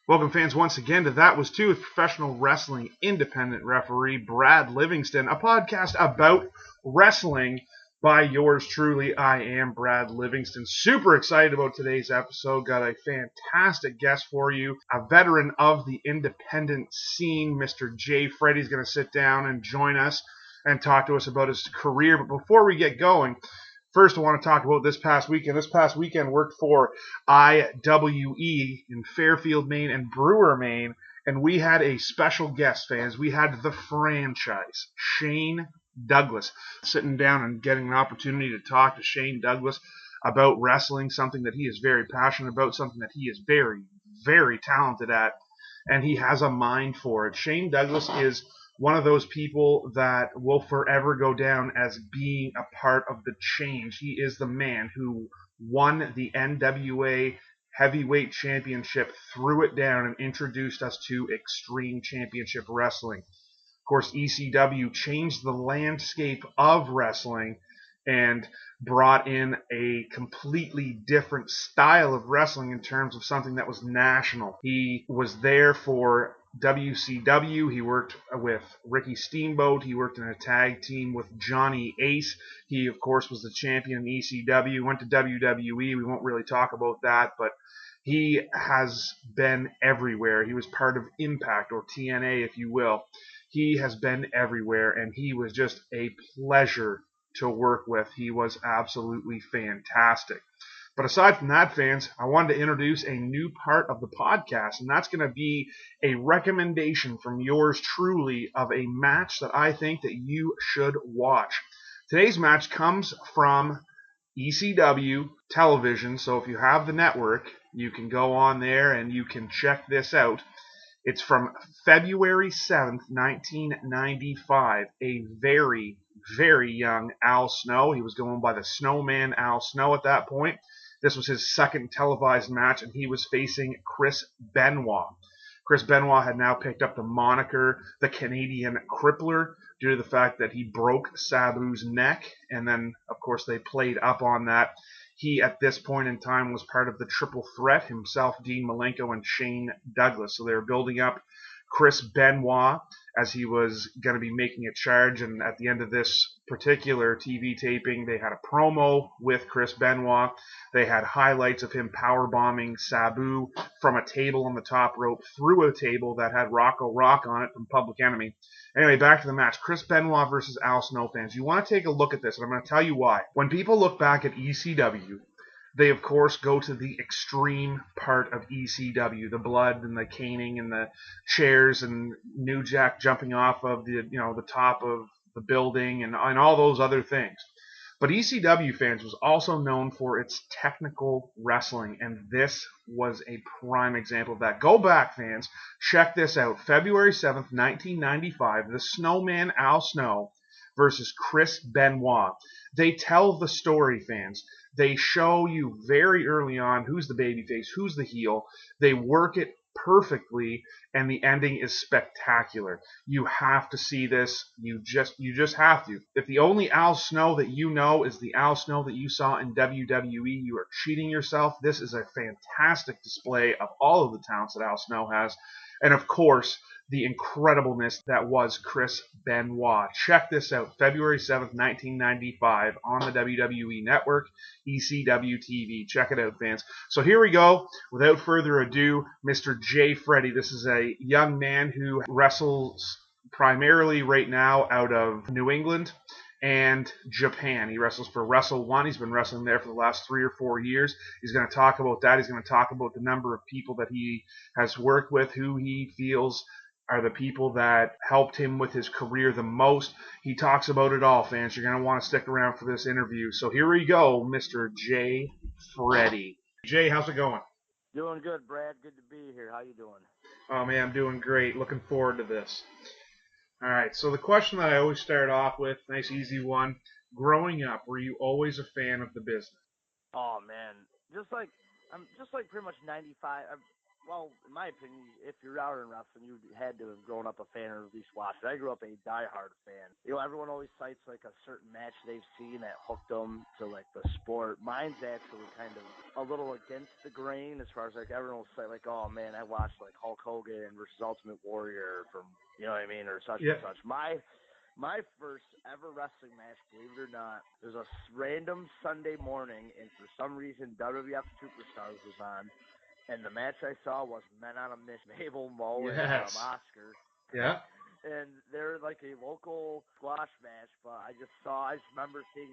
Welcome, fans, once again to That Was Two with professional wrestling independent referee Brad Livingston, a podcast about wrestling by yours truly. I am Brad Livingston. Super excited about today's episode. Got a fantastic guest for you, a veteran of the independent scene. Mr. Jay Freddie is going to sit down and join us and talk to us about his career. But before we get going, first, I want to talk about this past weekend. This past weekend worked for IWE in Fairfield, Maine and Brewer, Maine, and we had a special guest, fans. We had the franchise, Shane Douglas, sitting down and getting an opportunity to talk to Shane Douglas about wrestling, something that he is very passionate about, something that he is very, very talented at, and he has a mind for it. Shane Douglas is one of those people that will forever go down as being a part of the change. He is the man who won the NWA Heavyweight Championship, threw it down, and introduced us to Extreme Championship Wrestling. Of course, ECW changed the landscape of wrestling and brought in a completely different style of wrestling in terms of something that was national. He was there for WCW. He worked with Ricky Steamboat. He worked in a tag team with Johnny Ace. He, of course, was the champion in ECW. Went to WWE. We won't really talk about that, but he has been everywhere. He was part of Impact, or TNA, if you will. He has been everywhere, and he was just a pleasure to work with. He was absolutely fantastic. But aside from that, fans, I wanted to introduce a new part of the podcast, and that's going to be a recommendation from yours truly of a match that I think that you should watch. Today's match comes from ECW television, so if you have the network, you can go on there and you can check this out. It's from February 7th, 1995, a very, very young Al Snow. He was going by the Snowman Al Snow at that point. This was his second televised match, and he was facing Chris Benoit. Chris Benoit had now picked up the moniker the Canadian Crippler due to the fact that he broke Sabu's neck, and then, of course, they played up on that. He, at this point in time, was part of the Triple Threat himself, Dean Malenko and Shane Douglas. So they were building up Chris Benoit as he was going to be making a charge, and at the end of this particular TV taping, they had a promo with Chris Benoit. They had highlights of him powerbombing Sabu from a table on the top rope through a table that had Rocco Rock on it from Public Enemy. Anyway, back to the match. Chris Benoit versus Al Snow, fans. You want to take a look at this, and I'm going to tell you why. When people look back at ECW, they, of course, go to the extreme part of ECW, the blood and the caning and the chairs and New Jack jumping off of the top of the building and all those other things. But ECW, fans, was also known for its technical wrestling, and this was a prime example of that. Go back, fans. Check this out. February 7th, 1995, the Snowman Al Snow versus Chris Benoit. They tell the story, fans. They show you very early on who's the babyface, who's the heel. They work it perfectly, and the ending is spectacular. You have to see this. You just have to. If the only Al Snow that you know is the Al Snow that you saw in WWE, you are cheating yourself. This is a fantastic display of all of the talents that Al Snow has. And of course, the incredibleness that was Chris Benoit. Check this out. February 7th, 1995 on the WWE Network, ECW TV. Check it out, fans. So here we go. Without further ado, Mr. Jay Freddie. This is a young man who wrestles primarily right now out of New England and Japan. He wrestles for Wrestle One. He's been wrestling there for the last 3 or 4 years. He's going to talk about that. He's going to talk about the number of people that he has worked with, who he feels are the people that helped him with his career the most. He talks about it all, fans. You're going to want to stick around for this interview. So here we go, Mr. Jay Freddie. Jay, how's it going? Doing good, Brad. Good to be here. How you doing? Oh, man, I'm doing great. Looking forward to this. All right, so the question that I always start off with, nice easy one. Growing up, were you always a fan of the business? Oh man, I'm just like pretty much 95. well, in my opinion, if you're out in wrestling, you had to have grown up a fan or at least watched it. I grew up a diehard fan. You know, everyone always cites like a certain match they've seen that hooked them to like the sport. Mine's actually kind of a little against the grain as far as like everyone will say like, oh man, I watched like Hulk Hogan versus Ultimate Warrior from, you know what I mean, or such and such. My first ever wrestling match, believe it or not, was a random Sunday morning, and for some reason WWF Superstars was on. And the match I saw was Men on a Mission, Mabel, Mo, and Oscar. Yeah. And they're like a local squash match, but I just remember seeing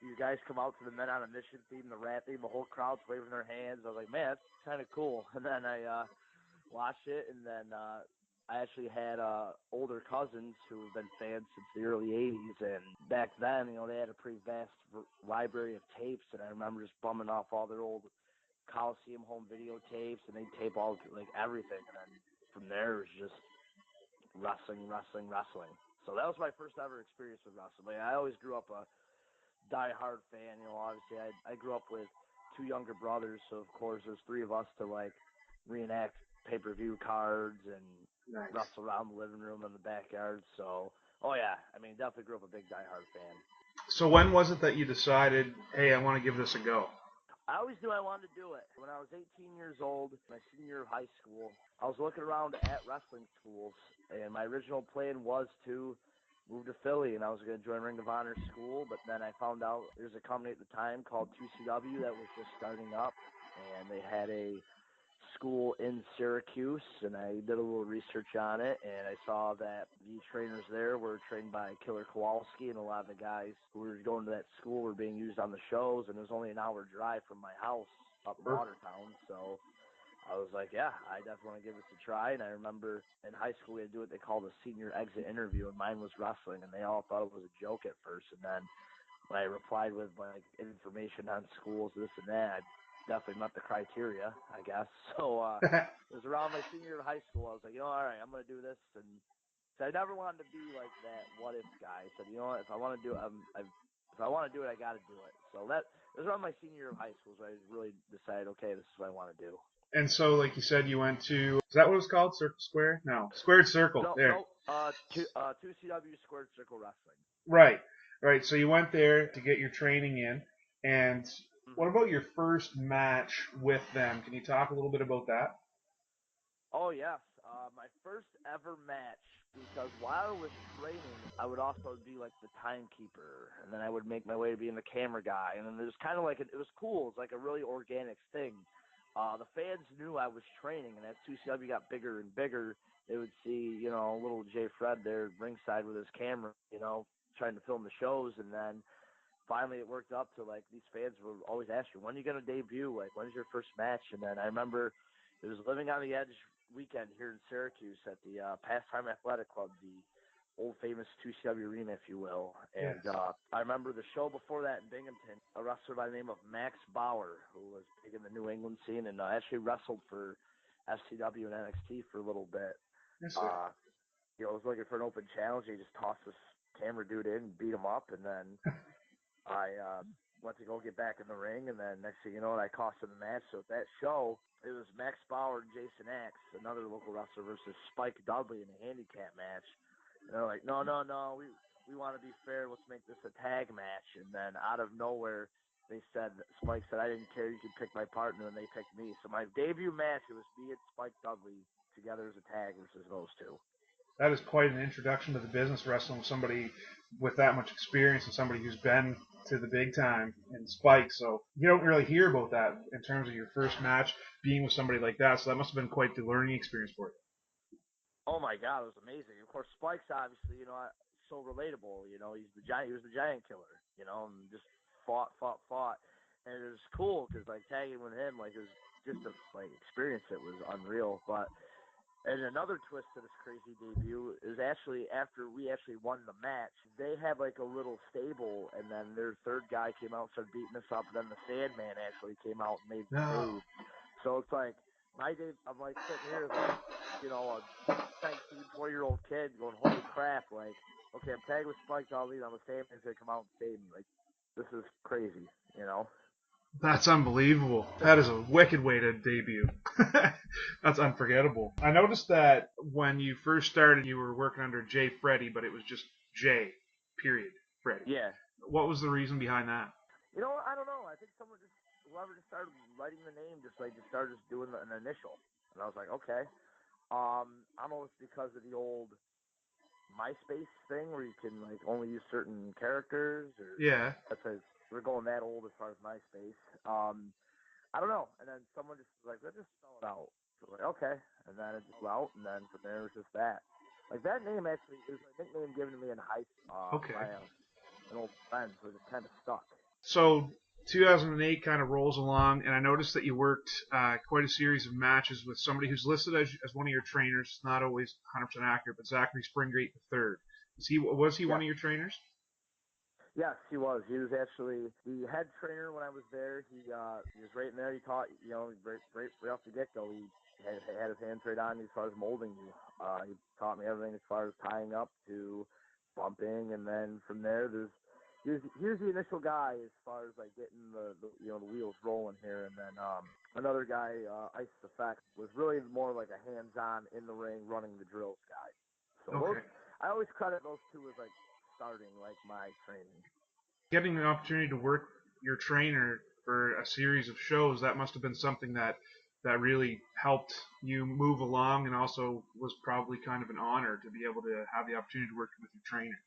these guys come out to the Men on a Mission theme, the rat theme, the whole crowd's waving their hands. I was like, man, that's kind of cool. And then I watched it, and then I actually had older cousins who have been fans since the early 80s. And back then, you know, they had a pretty vast library of tapes, and I remember just bumming off all their old Coliseum home videotapes, and they'd tape all like everything, and then from there it was just wrestling. So that was my first ever experience with wrestling. I always grew up a diehard fan. You know, obviously I grew up with two younger brothers, so of course there's three of us to like reenact pay-per-view cards and wrestle around the living room in the backyard. So, oh yeah, I mean definitely grew up a big diehard fan. So when was it that you decided, hey, I want to give this a go? I always knew I wanted to do it. When I was 18 years old, my senior year of high school, I was looking around at wrestling schools, and my original plan was to move to Philly, and I was going to join Ring of Honor school, but then I found out there's a company at the time called 2CW that was just starting up, and they had a school in Syracuse, and I did a little research on it, and I saw that the trainers there were trained by Killer Kowalski, and a lot of the guys who were going to that school were being used on the shows, and it was only an hour drive from my house up in Watertown, so I was like, yeah, I definitely want to give this a try. And I remember in high school we had to do what they called a senior exit interview, and mine was wrestling, and they all thought it was a joke at first, and then when I replied with like information on schools, this and that, I definitely met the criteria, I guess. So it was around my senior year of high school. I was like, you know, all right, I'm going to do this. And so I never wanted to be like that what if guy. I said, you know what, if I want to do it, if I want to do it, I got to do it. So it was around my senior year of high school, so I really decided, okay, this is what I want to do. And so, like you said, you went to, is that what it was called? Circle Square? No. Squared Circle. No, there. 2CW Squared Circle Wrestling. Right. So you went there to get your training in. And what about your first match with them? Can you talk a little bit about that? Oh, yes. My first ever match, because while I was training, I would also be like the timekeeper, and then I would make my way to being the camera guy, and then there's kind of like, it was cool. It's like a really organic thing. The fans knew I was training, and as 2CW got bigger and bigger, they would see, you know, little Jay Fred there ringside with his camera, you know, trying to film the shows, and then finally it worked up to like these fans would always ask you, when are you going to debut? Like, when's your first match? And then I remember it was Living on the Edge weekend here in Syracuse at the Pastime Athletic Club, the old famous 2CW arena, if you will. And I remember the show before that in Binghamton, a wrestler by the name of Max Bauer, who was big in the New England scene and actually wrestled for FCW and NXT for a little bit. Yes, you know, was looking for an open challenge. He just tossed this camera dude in and beat him up, and then I went to go get back in the ring, and then next thing you know, I cost him the match. So at that show, it was Max Bauer and Jason Axe, another local wrestler, versus Spike Dudley in a handicap match. And they're like, no, we want to be fair. Let's make this a tag match. And then out of nowhere, Spike said, I didn't care. You could pick my partner, and they picked me. So my debut match, it was me and Spike Dudley together as a tag versus those two. That is quite an introduction to the business wrestling with somebody with that much experience and somebody who's been to the big time in Spike. So you don't really hear about that in terms of your first match being with somebody like that. So that must have been quite the learning experience for you. Oh my God, it was amazing. Of course, Spike's obviously, you know, so relatable. You know, he was the giant killer. You know, and just fought, and it was cool because like tagging with him, like it was just a like experience that was unreal. But and another twist to this crazy debut is actually after we actually won the match, they had like a little stable, and then their third guy came out and started beating us up. And then the Sandman actually came out and made the save. So it's like my day. I'm like sitting here like, you know, a 19, 20-year-old kid going, holy crap! Like, okay, I'm tagged with Spike Dudley, and the Sandman's gonna come out and save me. Like, this is crazy, you know. That's unbelievable. That is a wicked way to debut. That's unforgettable. I noticed that when you first started, you were working under Jay Freddie, but it was just Jay, period, Freddie. Yeah. What was the reason behind that? I don't know. I think whoever just started writing the name, just started just doing an initial, and I was like, okay. I don't know if it's because of the old MySpace thing where you can like only use certain characters, or Yeah. that's a, we're going that old as far as MySpace. I don't know. And then someone just was like, let's just spell it out. So like, okay. And then it just went out, and then from there it was just that. Like that name actually is a nickname given to me in high school Okay. by an old friend, so it just kind of stuck. So 2008 kind of rolls along, and I noticed that you worked quite a series of matches with somebody who's listed as one of your trainers. It's not always 100% accurate, but Zachary Springgate III. Was he one Yeah. of your trainers? Yes, he was. He was actually the head trainer when I was there. He was right in there. He taught, right off the get go. He had his hands right on me as far as molding you. He taught me everything as far as tying up to bumping, and then from there, here's the initial guy as far as like getting the wheels rolling here, and then another guy, Ice Effect, was really more like a hands-on in the ring, running the drills guy. So Okay. I always credit those two as like starting like my training. Getting the opportunity to work your trainer for a series of shows, that must have been something that really helped you move along, and also was probably kind of an honor to be able to have the opportunity to work with your trainer.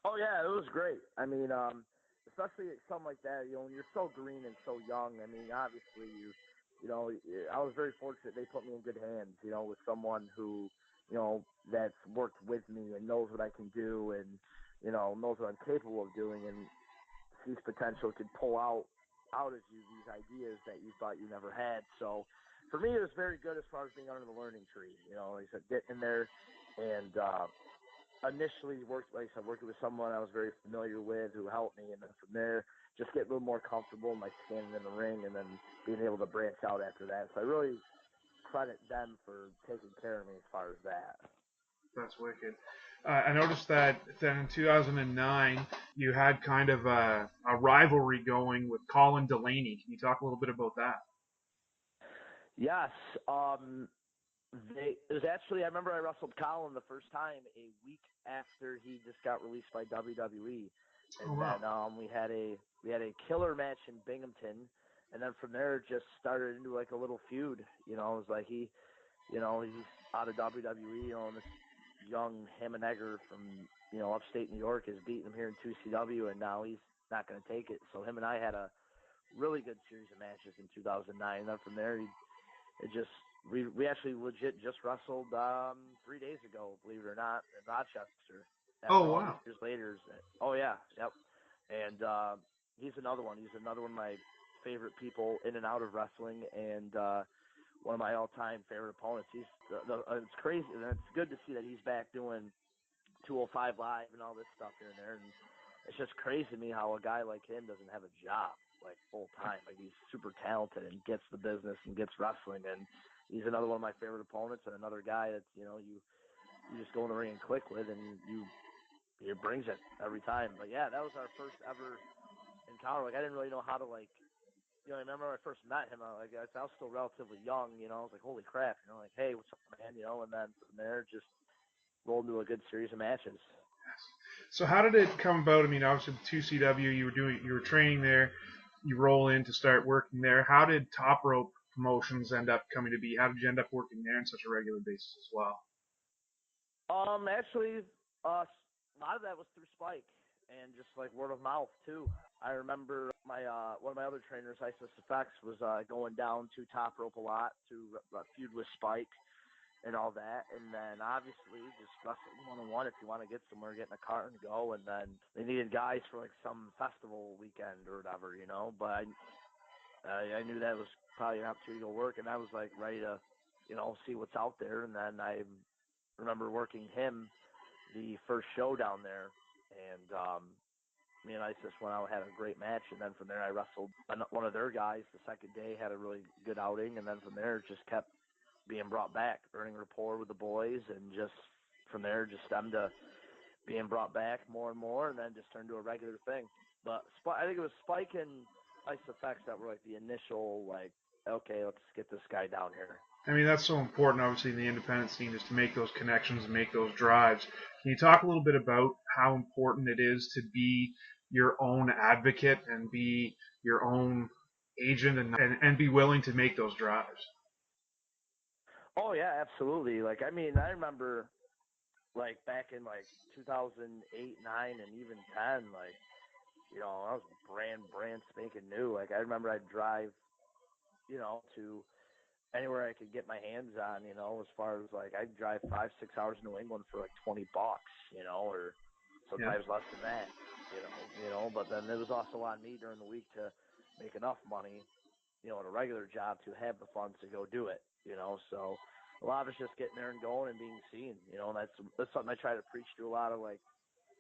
Oh yeah, it was great. I mean, especially something like that. When you're so green and so young. I mean, obviously I was very fortunate. They put me in good hands. With someone who, that's worked with me and knows what I can do, and knows what I'm capable of doing, and sees potential, could pull out of you these ideas that you thought you never had. So for me, it was very good as far as being under the learning tree. Like I said, getting in there and initially like I said, working with someone I was very familiar with who helped me, and then from there, just get a little more comfortable in my skin in the ring, and then being able to branch out after that. So I really credit them for taking care of me as far as that. That's wicked. I noticed that then in 2009 you had kind of a rivalry going with Colin Delaney. Can you talk a little bit about that? Yes. It was actually, I remember I wrestled Colin the first time a week after he just got released by WWE, and Oh, wow. then we had a killer match in Binghamton, and then from there it just started into like a little feud. It was like he's out of WWE, and this young Hammenegger from upstate New York is beating him here in 2CW, and now he's not going to take it. So him and I had a really good series of matches in 2009. And then from there, it just we actually legit just wrestled 3 days ago, believe it or not, in Rochester. Oh, After all these wow. years later. Oh yeah, yep. And he's another one. He's another one of my favorite people in and out of wrestling, and one of my all-time favorite opponents. It's crazy, and it's good to see that he's back doing 205 Live and all this stuff here and there. And it's just crazy to me how a guy like him doesn't have a job like full time. Like he's super talented and gets the business and gets wrestling, and he's another one of my favorite opponents, and another guy that's you just go in the ring and click with, and he brings it every time. But yeah, that was our first ever encounter. Like I didn't really know how to like. I remember when I first met him. I was still relatively young. I was like, holy crap. Like, hey, what's up, man? And then from there, just rolled into a good series of matches. So how did it come about? I mean, obviously with 2CW, you were training there. You roll in to start working there. How did Top Rope Promotions end up coming to be? How did you end up working there on such a regular basis as well? Actually, a lot of that was through Spike and just like word of mouth too. I remember my one of my other trainers, Isis Effects, was going down to Top Rope a lot to feud with Spike and all that. And then obviously just wrestling 1-on-1 if you want to get somewhere, get in a car and go. And then they needed guys for like some festival weekend or whatever. But I knew that was probably an opportunity to work, and I was like ready to, see what's out there. And then I remember working him the first show down there, and me and Isis went out, had a great match, and then from there I wrestled one of their guys the second day, had a really good outing, and then from there it just kept being brought back, earning rapport with the boys, and just from there just stemmed to being brought back more and more, and then just turned to a regular thing. But I think it was Spike and ice effects that were like the initial, like, okay, let's get this guy down here. I mean, that's so important, obviously, in the independent scene is to make those connections and make those drives. Can you talk a little bit about how important it is to be your own advocate and be your own agent and be willing to make those drives? Oh yeah, absolutely. Like, I mean, I remember like back in like 2008, 9, and even 10, like, I was brand spanking new. Like, I remember I'd drive, to anywhere I could get my hands on, as far as like I'd drive 5, 6 hours to New England for like $20, or Yeah. sometimes less than that, but then it was also on me during the week to make enough money, at a regular job to have the funds to go do it, so a lot of it's just getting there and going and being seen, and that's something I try to preach to a lot of like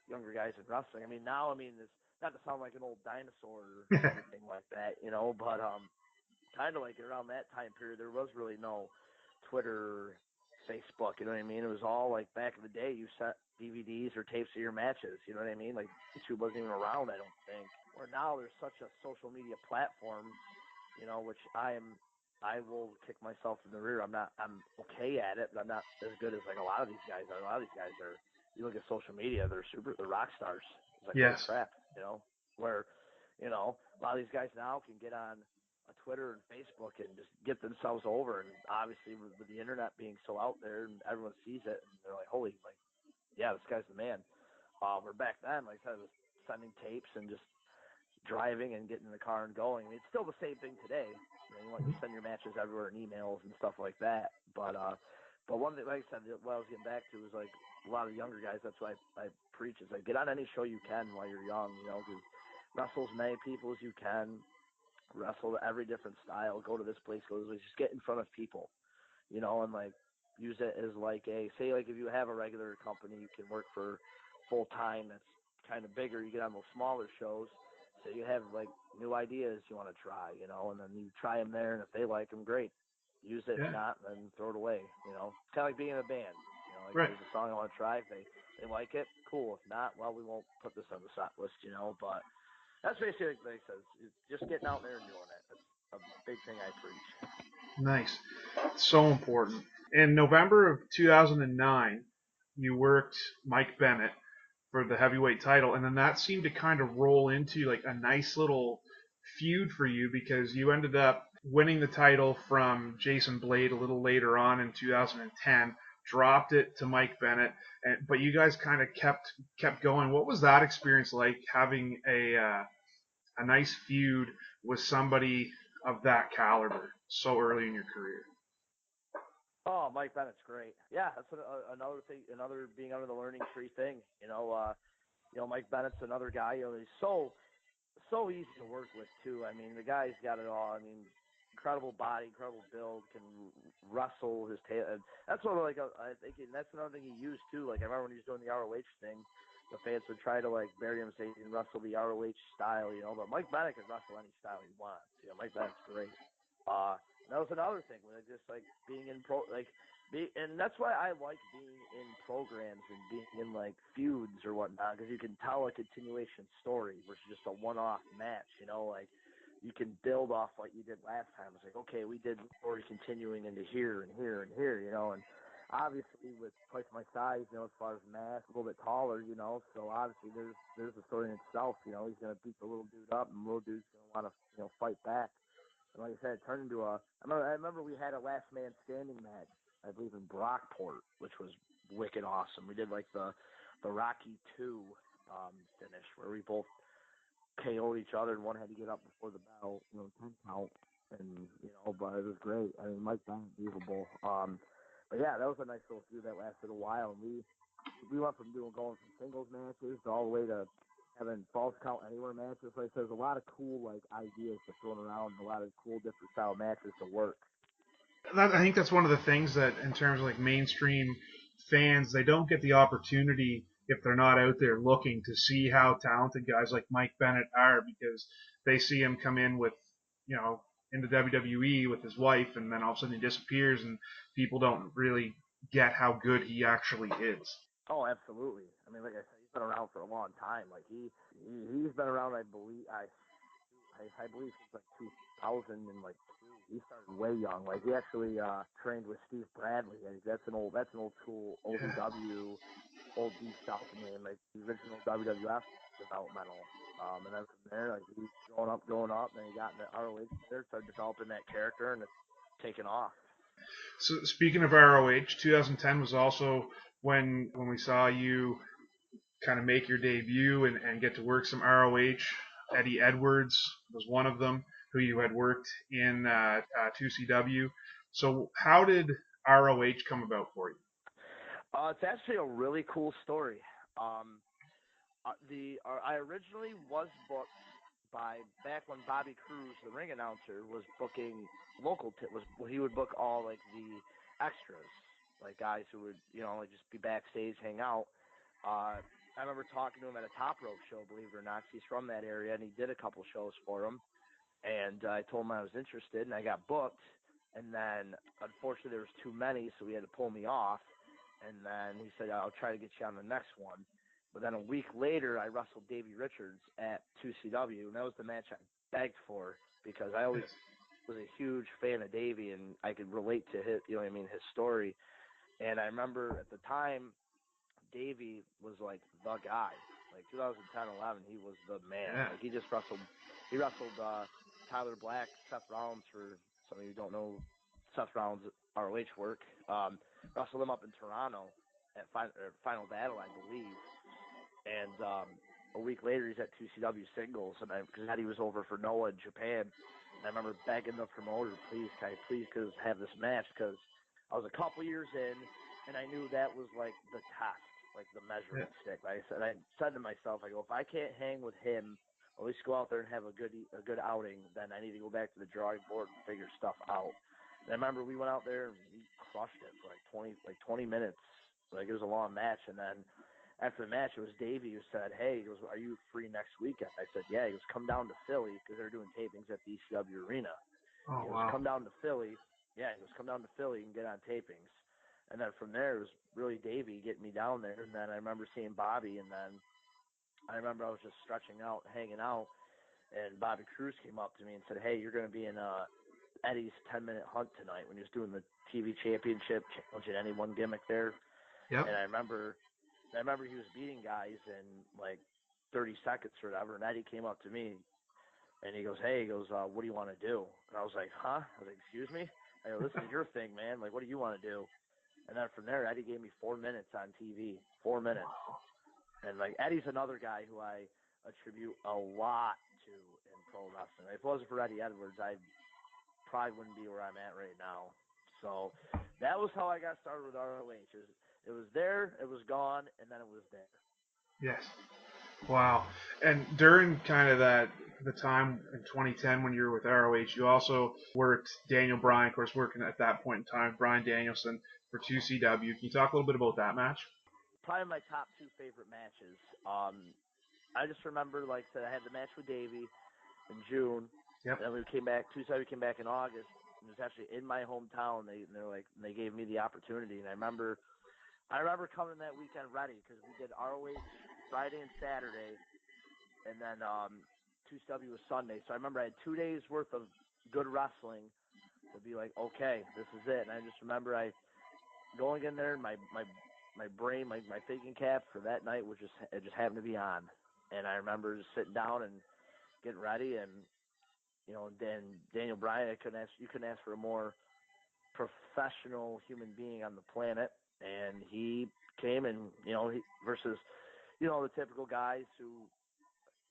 younger guys in wrestling. I mean, now, it's not to sound like an old dinosaur or anything like that, but kind of like around that time period, there was really no Twitter, Facebook. You know what I mean? It was all like back in the day. You sent DVDs or tapes of your matches. You know what I mean? Like YouTube wasn't even around, I don't think. Where now there's such a social media platform, which I will kick myself in the rear. I'm okay at it, but I'm not as good as like a lot of these guys are. A lot of these guys are. You look at social media, they're rock stars. It's like, holy Yes. crap, where, a lot of these guys now can get on a Twitter and Facebook and just get themselves over. And obviously with the internet being so out there and everyone sees it and they're like, holy, like, yeah, this guy's the man. Where back then, like I said, it was sending tapes and just driving and getting in the car and going. I mean, it's still the same thing today. You send your matches everywhere in emails and stuff like that. But one thing, like I said, what I was getting back to is like a lot of younger guys. That's why I preach is like get on any show you can while you're young. Because wrestle as many people as you can. Wrestle every different style. Go to this place. Go to this place. Just get in front of people. And like use it as like say like if you have a regular company you can work for full time. That's kind of bigger. You get on those smaller shows. So you have like new ideas you want to try, and then you try them there, and if they like them, great. Use it. If Yeah. not, then throw it away. It's kind of like being in a band. Like Right. there's a song I want to try. If they like it, cool. If not, well, we won't put this on the set list. But that's basically like I said, it's just getting out there and doing it. That's a big thing I preach. Nice. So important. In November of 2009, you worked Mike Bennett for the heavyweight title, and then that seemed to kind of roll into like a nice little feud for you because you ended up winning the title from Jason Blade a little later on in 2010, dropped it to Mike Bennett, but you guys kind of kept going. What was that experience like having a nice feud with somebody of that caliber so early in your career? Oh, Mike Bennett's great. Yeah, that's another thing. Another being under the learning tree thing. Mike Bennett's another guy. He's so easy to work with too. I mean, the guy's got it all. I mean, incredible body, incredible build, can wrestle his tail. And that's what I think. And that's another thing he used too. Like I remember when he was doing the ROH thing, the fans would try to like bury him, say he can wrestle the ROH style, But Mike Bennett can wrestle any style he wants. Mike Bennett's great. And that was another thing when just like being in and that's why I like being in programs and being in like feuds or whatnot because you can tell a continuation story versus just a one-off match. Like you can build off what you did last time. It's like okay, we did story continuing into here and here and here. And obviously with twice my size, as far as mass, a little bit taller, so obviously there's a story in itself. He's gonna beat the little dude up, and the little dude's gonna want to fight back. And like I said, it turned into I remember we had a last man standing match, I believe in Brockport, which was wicked awesome. We did like the Rocky 2 finish where we both KO'd each other and one had to get up before the bell, 10 count. And, but it was great. I mean, Mike Bennett, unbelievable. But yeah, that was a nice little feud that lasted a while. And we went from going from singles matches to all the way to having false count anywhere matches. Like there's a lot of cool like ideas to thrown around and a lot of cool different style matches to work. I think that's one of the things that, in terms of like mainstream fans, they don't get the opportunity if they're not out there looking to see how talented guys like Mike Bennett are because they see him come in with, in the WWE with his wife, and then all of a sudden he disappears, and people don't really get how good he actually is. Oh, absolutely. I mean, like I said, he's been around for a long time. Like he's been around. I believe I I believe since like 2000 and like two. He started way young. Like he actually trained with Steve Bradley. Like, that's an old school OVW, old beef South name, like the original WWF developmental. And then from there, like he's growing up, and he got into ROH there, started developing that character, and it's taken off. So speaking of ROH, 2010 was also when we saw you kind of make your debut and get to work some ROH. Eddie Edwards was one of them who you had worked in 2CW. So how did ROH come about for you? It's actually a really cool story. I originally was booked by back when Bobby Cruz, the ring announcer, was booking he would book all like the extras, like guys who would like just be backstage, hang out. I remember talking to him at a Top Rope show, believe it or not. He's from that area, and he did a couple shows for him. And I told him I was interested, and I got booked. And then, unfortunately, there was too many, so he had to pull me off. And then he said, I'll try to get you on the next one. But then a week later, I wrestled Davey Richards at 2CW, and that was the match I begged for because I always was a huge fan of Davey, and I could relate to his, his story. And I remember at the time, Davey was like the guy. Like 2010, 11, he was the man. Yeah. Like he wrestled Tyler Black, Seth Rollins, for some of you who don't know Seth Rollins' ROH work. Wrestled him up in Toronto at Final Battle, I believe. And a week later, he's at 2CW singles, and because Eddie was over for Noah in Japan. And I remember begging the promoter, please have this match, because I was a couple years in, and I knew that was like the test, like the measuring stick. I said to myself, I go, if I can't hang with him, at least go out there and have a good outing, then I need to go back to the drawing board and figure stuff out. And I remember we went out there and we crushed it for like 20 minutes. Like it was a long match, and then after the match, it was Davey who said, hey, he goes, are you free next weekend? I said, yeah. He goes, come down to Philly, because they're doing tapings at the ECW Arena. Oh, He goes, wow. come down to Philly. Yeah, he goes, come down to Philly and get on tapings. And then from there, it was really Davey getting me down there. And then I remember seeing Bobby, and then I remember I was just stretching out, hanging out, and Bobby Cruz came up to me and said, hey, you're going to be in Eddie's 10-minute hunt tonight, when he was doing the TV championship, challenging any one gimmick there. Yep. And I remember he was beating guys in like 30 seconds or whatever, and Eddie came up to me, and he goes, hey, what do you want to do? And I was like, huh? I was like, excuse me? I go, this is your thing, man. Like, what do you want to do? And then from there, Eddie gave me 4 minutes on TV, 4 minutes. And like Eddie's another guy who I attribute a lot to in pro wrestling. If it wasn't for Eddie Edwards, I probably wouldn't be where I'm at right now. So that was how I got started with ROH. It was there, it was gone, and then it was there. Yes. Wow. And during kind of the time in 2010 when you were with ROH, you also worked Daniel Bryan, of course, working at that point in time, Bryan Danielson for 2CW. Can you talk a little bit about that match? Probably my top two favorite matches. I just remember, like I said, I had the match with Davey in June. Yep. And then we came back in August. And it was actually in my hometown. They gave me the opportunity, and I remember coming that weekend ready, because we did ROH Friday and Saturday, and then 2CW was Sunday. So I remember I had 2 days worth of good wrestling to be like, okay, this is it. And I just remember going in there, my brain, my thinking cap for that night was it just happened to be on. And I remember just sitting down and getting ready, and then Daniel Bryan, you couldn't ask for a more professional human being on the planet. And he came, and versus the typical guys who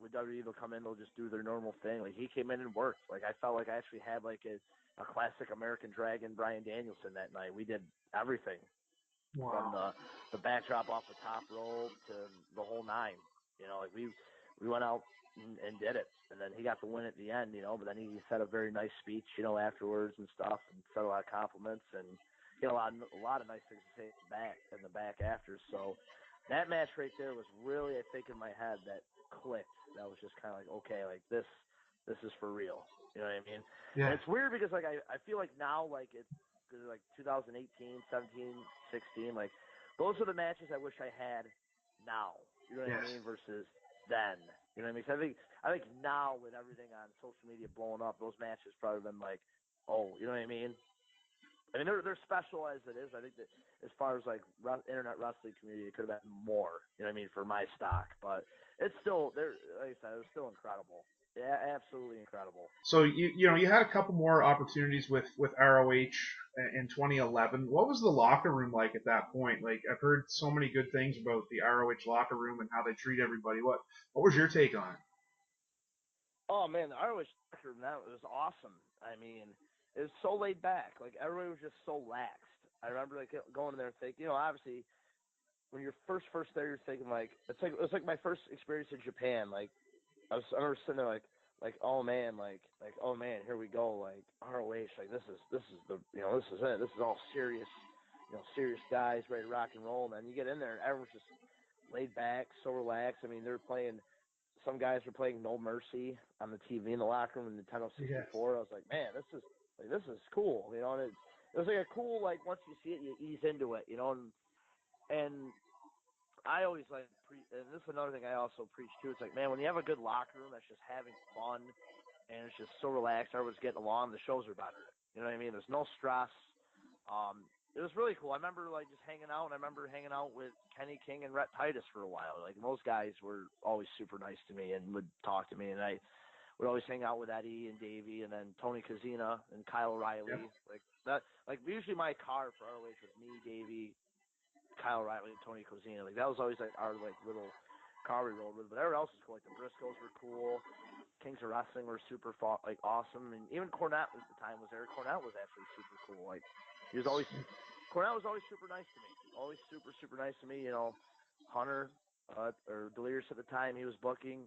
with WWE will come in, they'll just do their normal thing. Like he came in and worked. Like I felt like I actually had like a classic American Dragon, Bryan Danielson, that night. We did everything. Wow. From the backdrop off the top rope to the whole nine. Like we went out and did it. And then he got the win at the end, but then he said a very nice speech, afterwards and stuff, and said a lot of compliments, and a lot of nice things to say in the back after. So that match right there was really, I think, in my head that clicked. That was just kind of like, okay, like this is for real. You know what I mean? Yeah. And it's weird because like I feel like now, like it's like 2018, 17, 16, like those are the matches I wish I had now. You know what I mean? Versus then. You know what I mean? 'Cause I think now with everything on social media blowing up, those matches probably been like, oh, you know what I mean? I mean, they're special as it is. I think that as far as like internet wrestling community, it could have been more. You know what I mean, for my stock, but it's still like I said, it was still incredible. Yeah, absolutely incredible. So you had a couple more opportunities with ROH in 2011. What was the locker room like at that point? Like I've heard so many good things about the ROH locker room and how they treat everybody. What was your take on it? Oh man, the ROH locker room, that was awesome. I mean, it was so laid back. Like everybody was just so laxed. I remember like going in there and thinking, you know, obviously when you're first there, you're thinking like it was like my first experience in Japan. Like I remember sitting there like oh man, like oh man, here we go, like ROH, like this is the this is it. This is all serious, serious guys ready to rock and roll. And then you get in there and everyone's just laid back, so relaxed. I mean, some guys were playing No Mercy on the TV in the locker room in Nintendo 64. Yes. I was like, man, this is cool, and it was like a cool, like once you see it, you ease into it, and I always and this is another thing I also preach too. It's like, man, when you have a good locker room that's just having fun and it's just so relaxed, everyone's getting along, the shows are better. You know what I mean? There's no stress. It was really cool. I remember just hanging out, and I remember hanging out with Kenny King and Rhett Titus for a while. Like those guys were always super nice to me and would talk to me, and I would always hang out with Eddie and Davey, and then Tony Kozina and Kyle O'Reilly. Yep. Like that. Like usually my car for ROH was me, Davey, Kyle O'Reilly, and Tony Kozina. Like that was always like our little car we rolled with. But everyone else was cool. Like the Briscoes were cool. Kings of Wrestling were super awesome, and even Cornette at the time was there. Cornette was actually super cool. Like Cornette was always super nice to me. Always super, super nice to me. Hunter or Delirious at the time he was booking,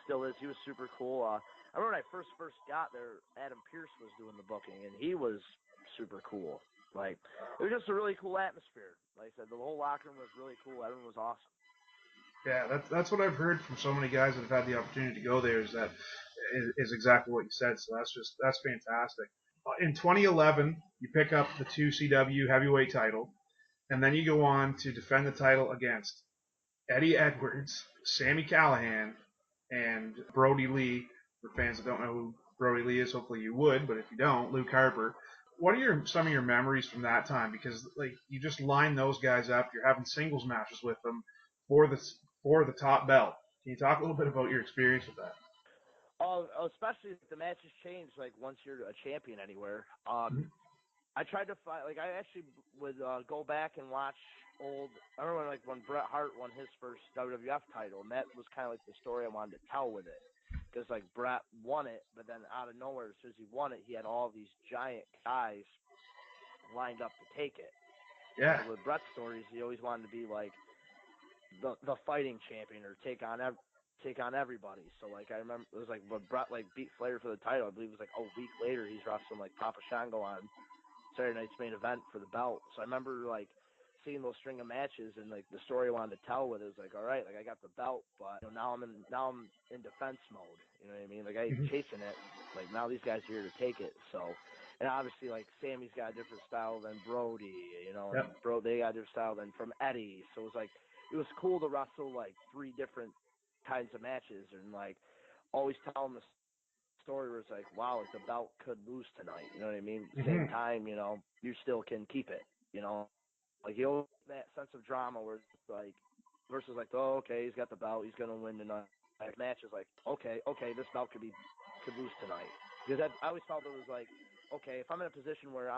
still is. He was super cool. I remember when I first got there, Adam Pearce was doing the booking, and he was super cool. Like it was just a really cool atmosphere. Like I said, the whole locker room was really cool. Everyone was awesome. Yeah, that's what I've heard from so many guys that have had the opportunity to go there. Is exactly what you said. So that's fantastic. In 2011, you pick up the 2CW heavyweight title, and then you go on to defend the title against Eddie Edwards, Sami Callihan, and Brody Lee. For fans that don't know who Brody Lee is, hopefully you would, but if you don't, Luke Harper. What are some of your memories from that time? Because like you just line those guys up, you're having singles matches with them for the top belt. Can you talk a little bit about your experience with that? Oh, especially if the matches change. Like once you're a champion anywhere. I tried to find, like, I actually would go back and watch old. I remember when Bret Hart won his first WWF title, and that was kind of like the story I wanted to tell with it. Because, like, Bret won it, but then out of nowhere, as soon as he won it, he had all these giant guys lined up to take it. Yeah. So with Bret's stories, he always wanted to be, like, the fighting champion or take on everybody. So, like, I remember it was like when Bret, like, beat Flair for the title. I believe it was, like, a week later, he's wrestling, like, Papa Shango on Saturday night's main event for the belt. So I remember like seeing those string of matches, and like the story I wanted to tell with it was like, all right, like I got the belt, but now I'm in defense mode. You know what I mean? Like I ain't chasing it. Like now these guys are here to take it. So, and obviously like Sammy's got a different style than Brody. And Yep. they got a different style than from Eddie. So it was cool to wrestle like three different kinds of matches, and like always telling the story was like, wow, like the belt could lose tonight. You know what I mean? At the same time, you still can keep it. Like you know that sense of drama where it's like versus like, oh, okay, he's got the belt, he's gonna win tonight. Like, match is like, okay, this belt could lose tonight. Because I always felt it was like, okay, if I'm in a position where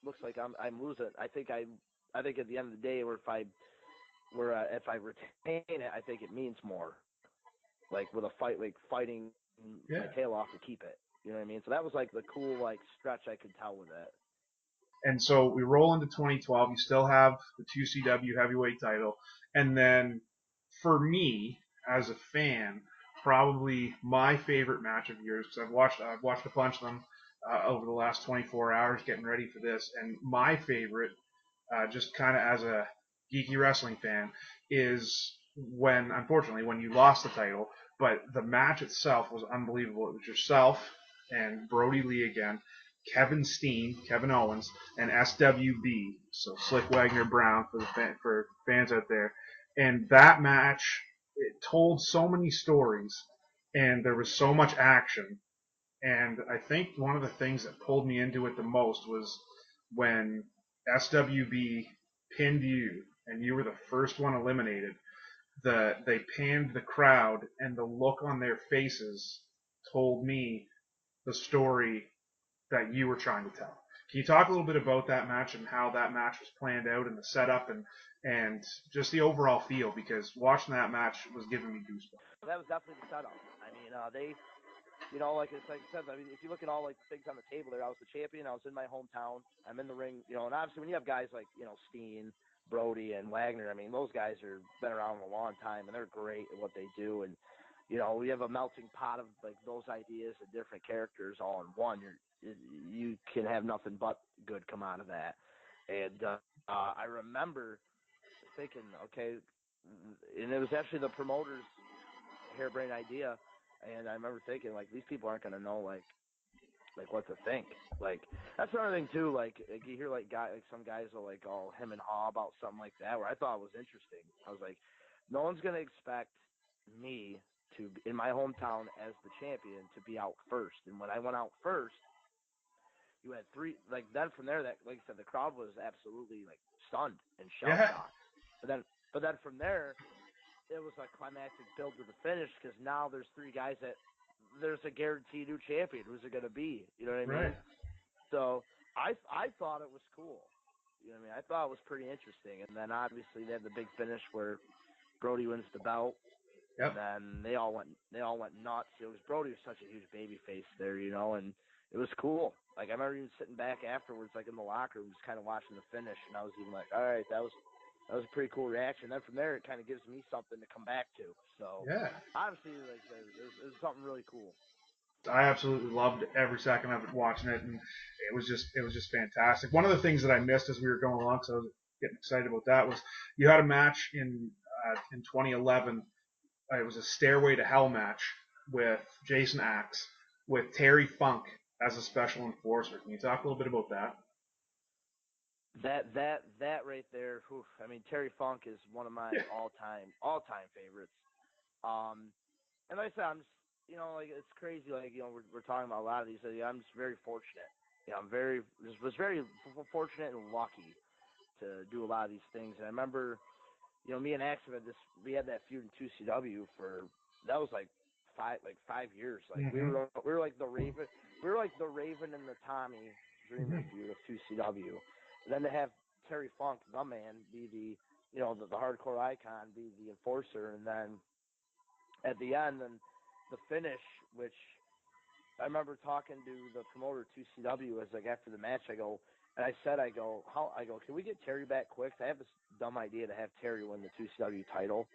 looks like I'm losing, I think at the end of the day, if I retain it, I think it means more. Like with a fight, like fighting my tail off to keep it. You know what I mean? So that was like the cool like stretch I could tell with it. And so we roll into 2012. You still have the 2CW heavyweight title, and then for me as a fan, probably my favorite match of yours, because I've watched a bunch of them over the last 24 hours getting ready for this, and my favorite, just kind of as a geeky wrestling fan, is unfortunately when you lost the title, but the match itself was unbelievable. It was yourself and Brody Lee again, Kevin Owens, and SWB, so Slick Wagner Brown for fans out there. And that match it told so many stories, and there was so much action. And I think one of the things that pulled me into it the most was when SWB pinned you, and you were the first one eliminated. They panned the crowd, and the look on their faces told me the story that you were trying to tell. Can you talk a little bit about that match and how that match was planned out and the setup and just the overall feel? Because watching that match was giving me goosebumps. That was definitely the setup. I mean, they, like I said, I mean, if you look at all like the things on the table there, I was the champion. I was in my hometown. I'm in the ring, and obviously when you have guys like Steen, Brody, and Wagner, I mean, those guys are been around a long time and they're great at what they do. And we have a melting pot of like those ideas and different characters all in one. You can have nothing but good come out of that. And I remember thinking, okay, and it was actually the promoter's harebrained idea. And I remember thinking, like, these people aren't going to know, like what to think. Like, that's another thing, too. Like you hear, like some guys will, like, all him and haw about something like that, where I thought it was interesting. I was like, no one's going to expect me to, in my hometown as the champion, to be out first. And when I went out first, you had three, like, then from there, that, like I said, the crowd was absolutely, like, stunned and shell-shocked. But then from there, it was a climactic build to the finish because now there's three guys that there's a guaranteed new champion. Who's it going to be? You know what I mean? Right. So I thought it was cool. You know what I mean? I thought it was pretty interesting. And then obviously they had the big finish where Brody wins the belt. Yep. And then they all went nuts. It was Brody was such a huge baby face there, and it was cool. Like I remember even sitting back afterwards, like in the locker room, just kind of watching the finish, and I was even like, all right, that was a pretty cool reaction. Then from there, it kind of gives me something to come back to. So Yeah. obviously, like it was something really cool. I absolutely loved every second of it watching it, and it was just fantastic. One of the things that I missed as we were going along, so I was getting excited about that, was you had a match in 2011. It was a Stairway to Hell match with Jason Axe with Terry Funk as a special enforcer. Can you talk a little bit about that? That right there. Whew, I mean, Terry Funk is one of my all time favorites. And like I said, I'm just, like it's crazy. Like we're talking about a lot of these. I'm just very fortunate. I'm was very fortunate and lucky to do a lot of these things. And I remember, me and Axe we had that feud in 2CW for that was like 5 years. Like Mm-hmm. we were like the Raven and the Tommy Dreamer feud of 2CW. And then to have Terry Funk, the man, be the hardcore icon, be the enforcer, and then at the end, and the finish, which I remember talking to the promoter 2CW as like after the match, I go, can we get Terry back quick? I have this dumb idea to have Terry win the 2CW title,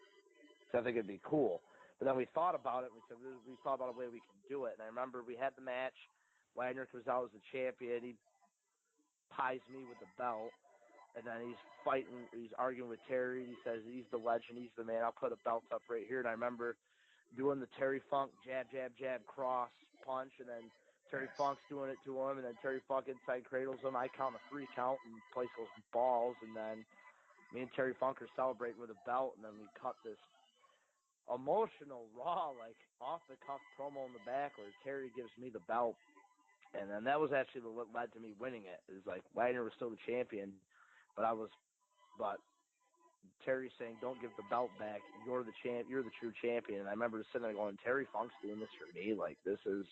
so I think it'd be cool. But then we thought about it. We thought about a way we could do it, and I remember we had the match. Wagner comes out as the champion. He pies me with the belt. And then he's arguing with Terry. He says he's the legend, he's the man. I'll put a belt up right here. And I remember doing the Terry Funk jab, jab, jab, cross, punch, and then Terry Funk's doing it to him, and then Terry Funk inside cradles him. I count a 3 count, and the place goes balls, and then me and Terry Funk are celebrating with a belt, and then we cut this emotional, raw, like off-the-cuff promo in the back where Terry gives me the belt, and then that was actually what led to me winning it. It was like Wagner was still the champion, but Terry saying, "Don't give the belt back. You're the champ. You're the true champion." And I remember sitting there going, "Terry Funk's doing this for me. Like this is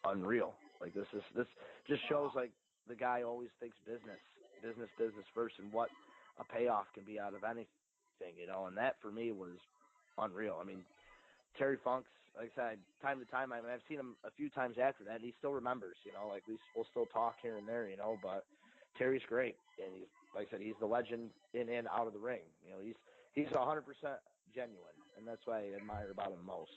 unreal. Like this just shows like the guy always thinks business first, and what a payoff can be out of anything, And that for me was unreal. I mean, Terry Funk's, like I said, time to time, I've seen him a few times after that, and he still remembers, like we'll still talk here and there, but Terry's great, and he's, like I said, he's the legend in and out of the ring. He's 100% genuine, and that's what I admire about him most.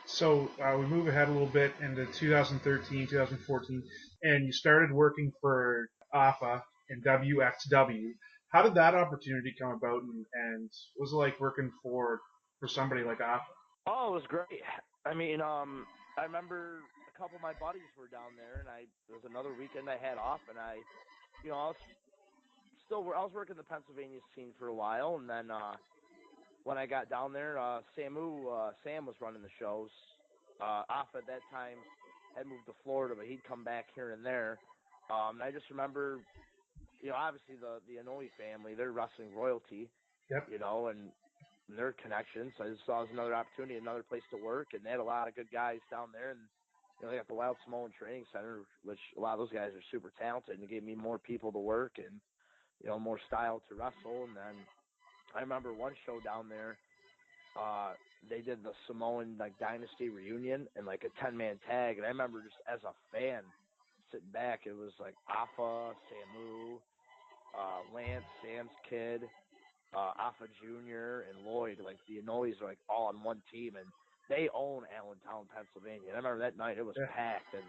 So we move ahead a little bit into 2013, 2014, and you started working for AFA and WXW. How did that opportunity come about, and what was it like working for somebody like AFA? Oh, it was great. I mean, I remember a couple of my buddies were down there, and there was another weekend I had off, and I was working the Pennsylvania scene for a while, and then when I got down there, Sam was running the shows. Off at that time had moved to Florida, but he'd come back here and there. I just remember, obviously the Inoue family, they're wrestling royalty, Yep. and their connections. I just saw it as another opportunity, another place to work, and they had a lot of good guys down there. And they got the Wild Samoan Training Center, which a lot of those guys are super talented, and it gave me more people to work and more style to wrestle. And then I remember one show down there. They did the Samoan Dynasty reunion and a 10-man tag, and I remember just as a fan sitting back, it was Afa, Samu, Lance, Sam's kid, Afa Jr. and Lloyd. The Inoues are all on one team, and they own Allentown, Pennsylvania. And I remember that night it was packed, and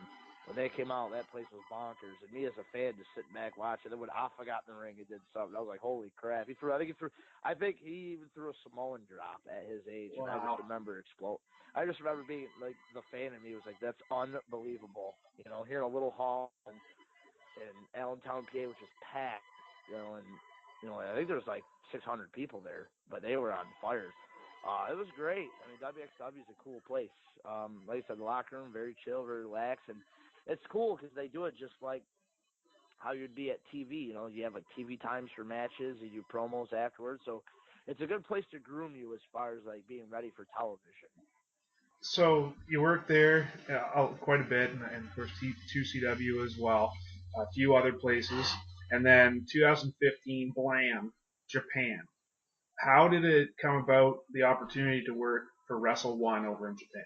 when they came out, that place was bonkers. And me as a fan just sitting back watching. Then when Afa got in the ring and did something, I was like, holy crap! I think he even threw a Samoan drop at his age, Wow. and I just remember explode. I just remember being the fan in me was like, that's unbelievable. Here in a little hall in Allentown, PA, which is packed. I think there was 600 people there, but they were on fire. It was great. I mean, WXW is a cool place. Like I said, the locker room, very chill, very relaxed, and it's cool because they do it just like how you'd be at TV. You have TV times for matches, you do promos afterwards, so it's a good place to groom you as far as being ready for television. So you worked there quite a bit, and of course 2CW as well, a few other places, and then 2015, Blam, Japan. How did it come about, the opportunity to work for Wrestle One over in Japan?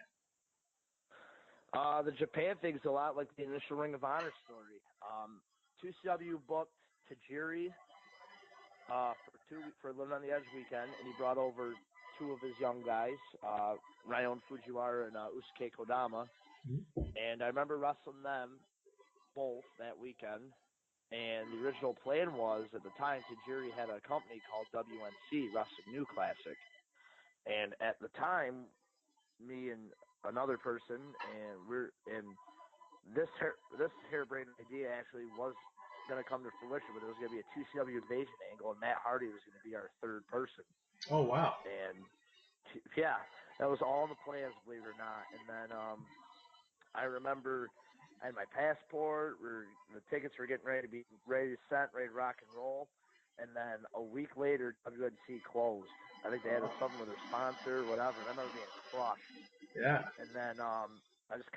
The Japan thing's a lot like the initial Ring of Honor story. 2CW booked Tajiri for Living on the Edge weekend, and he brought over two of his young guys, Ryon Fujiwara and Usuke Kodama. Mm-hmm. And I remember wrestling them both that weekend. And the original plan was, at the time, Tajiri had a company called WNC, Wrestling New Classic. And at the time, me and another person, and this harebrained idea actually was going to come to fruition, but it was going to be a 2CW invasion angle, and Matt Hardy was going to be our third person. Oh, wow. And, yeah, that was all in the plans, believe it or not. And then I remember I had my passport, the tickets were getting ready to sent, ready to rock and roll. And then a week later, WNC closed. I think they had something with their sponsor, whatever. And I remember being crushed. Yeah. And then I just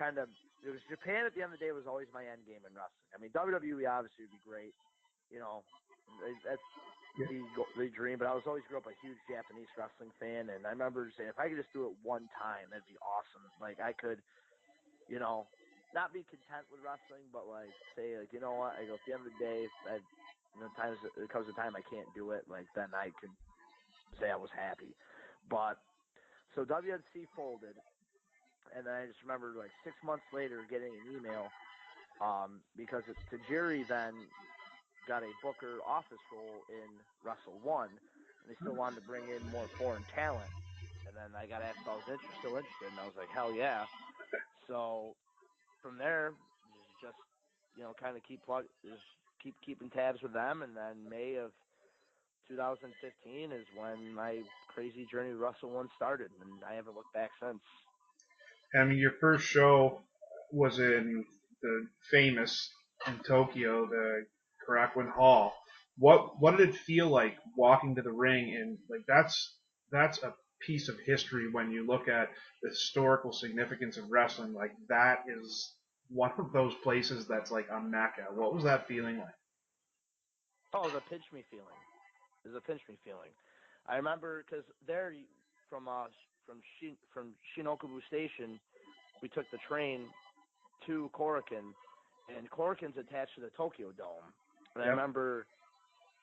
it was Japan at the end of the day was always my end game in wrestling. I mean, WWE obviously would be great. That's the dream. But I was always grew up a huge Japanese wrestling fan. And I remember saying, if I could just do it one time, that'd be awesome. I could, not be content with wrestling, but say you know what, I go, at the end of the day, times it comes a time I can't do it, then I can say I was happy. But so WNC folded, and then I just remember 6 months later getting an email because Tajiri then got a Booker office role in Wrestle One, and they still wanted to bring in more foreign talent. And then I got asked if I was still interested, and I was like, hell yeah. So from there, just kind of keep keeping tabs with them, and then May of 2015 is when my crazy journey with Wrestle One started, and I haven't looked back since. I mean, your first show was in the famous in Tokyo, the Korakuen Hall. What did it feel like walking to the ring, and that's a piece of history when you look at the historical significance of wrestling. That is one of those places that's like a mecca. What was that feeling like? Oh, it was a pinch me feeling. I remember because there from Shinokubu Station, we took the train to Korakuen, and Korakuen's attached to the Tokyo Dome. And yep. I remember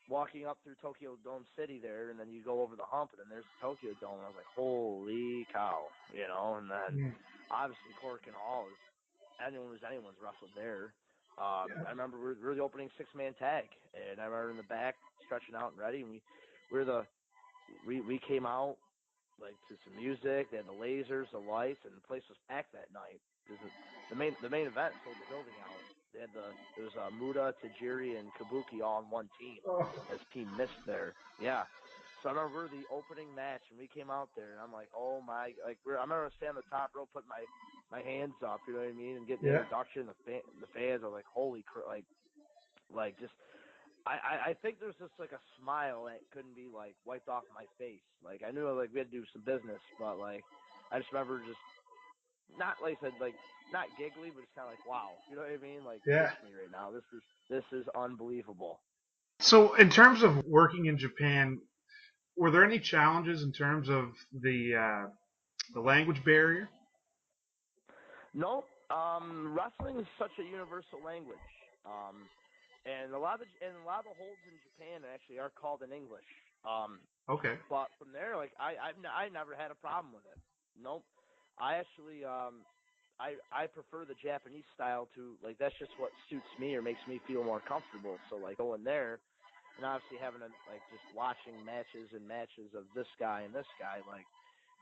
walking up through Tokyo Dome City there, and then you go over the hump, and then there's the Tokyo Dome. And I was like, holy cow, And then obviously Korakuen Hall is anyone's wrestled there. I remember we're the opening 6-man tag, and I remember in the back stretching out and ready. And we came out to some music. They had the lasers, the lights, and the place was packed that night. The main event sold the building out. It was Muda, Tajiri, and Kabuki all on one team as Team Mist there. Yeah. So I remember the opening match, and we came out there, and I'm like, oh my, like I remember standing on the top rope, putting my hands up, you know what I mean, and getting the introduction, the fans are like, holy crap, like just. I think there's just like a smile that couldn't be like wiped off my face. Like I knew like we had to do some business, but like I just remember just not like I said like not giggly, but just kind of like wow, you know what I mean? Like Yeah. pinch me right now. This is unbelievable. So, in terms of working in Japan, were there any challenges in terms of the language barrier? No, wrestling is such a universal language. Um, and a lot of the holds in Japan actually are called in English. Okay. But from there, like I never had a problem with it. Nope. I actually I prefer the Japanese style to like that's just what suits me or makes me feel more comfortable. So like going there and obviously having a like just watching matches and matches of this guy and this guy like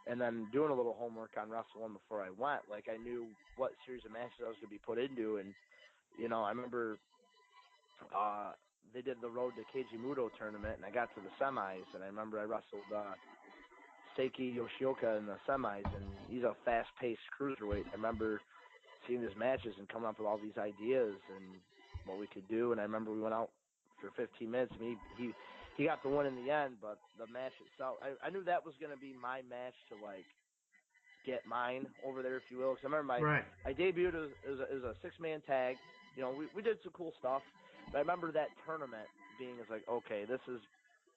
and then doing a little homework on Wrestle One before I went. Like I knew what series of matches I was going to be put into, and you know I remember they did the Road to Keiji Muto tournament, and I got to the semis, and I remember I wrestled Seiki Yoshioka in the semis, and he's a fast-paced cruiserweight. I remember seeing his matches and coming up with all these ideas and what we could do, and I remember we went out for 15 minutes, and he got the win in the end, but the match itself, I knew that was going to be my match to, like, get mine over there, if you will. Because I remember Right. I debuted as a six-man tag. You know, we did some cool stuff, but I remember that tournament being as like, okay, this is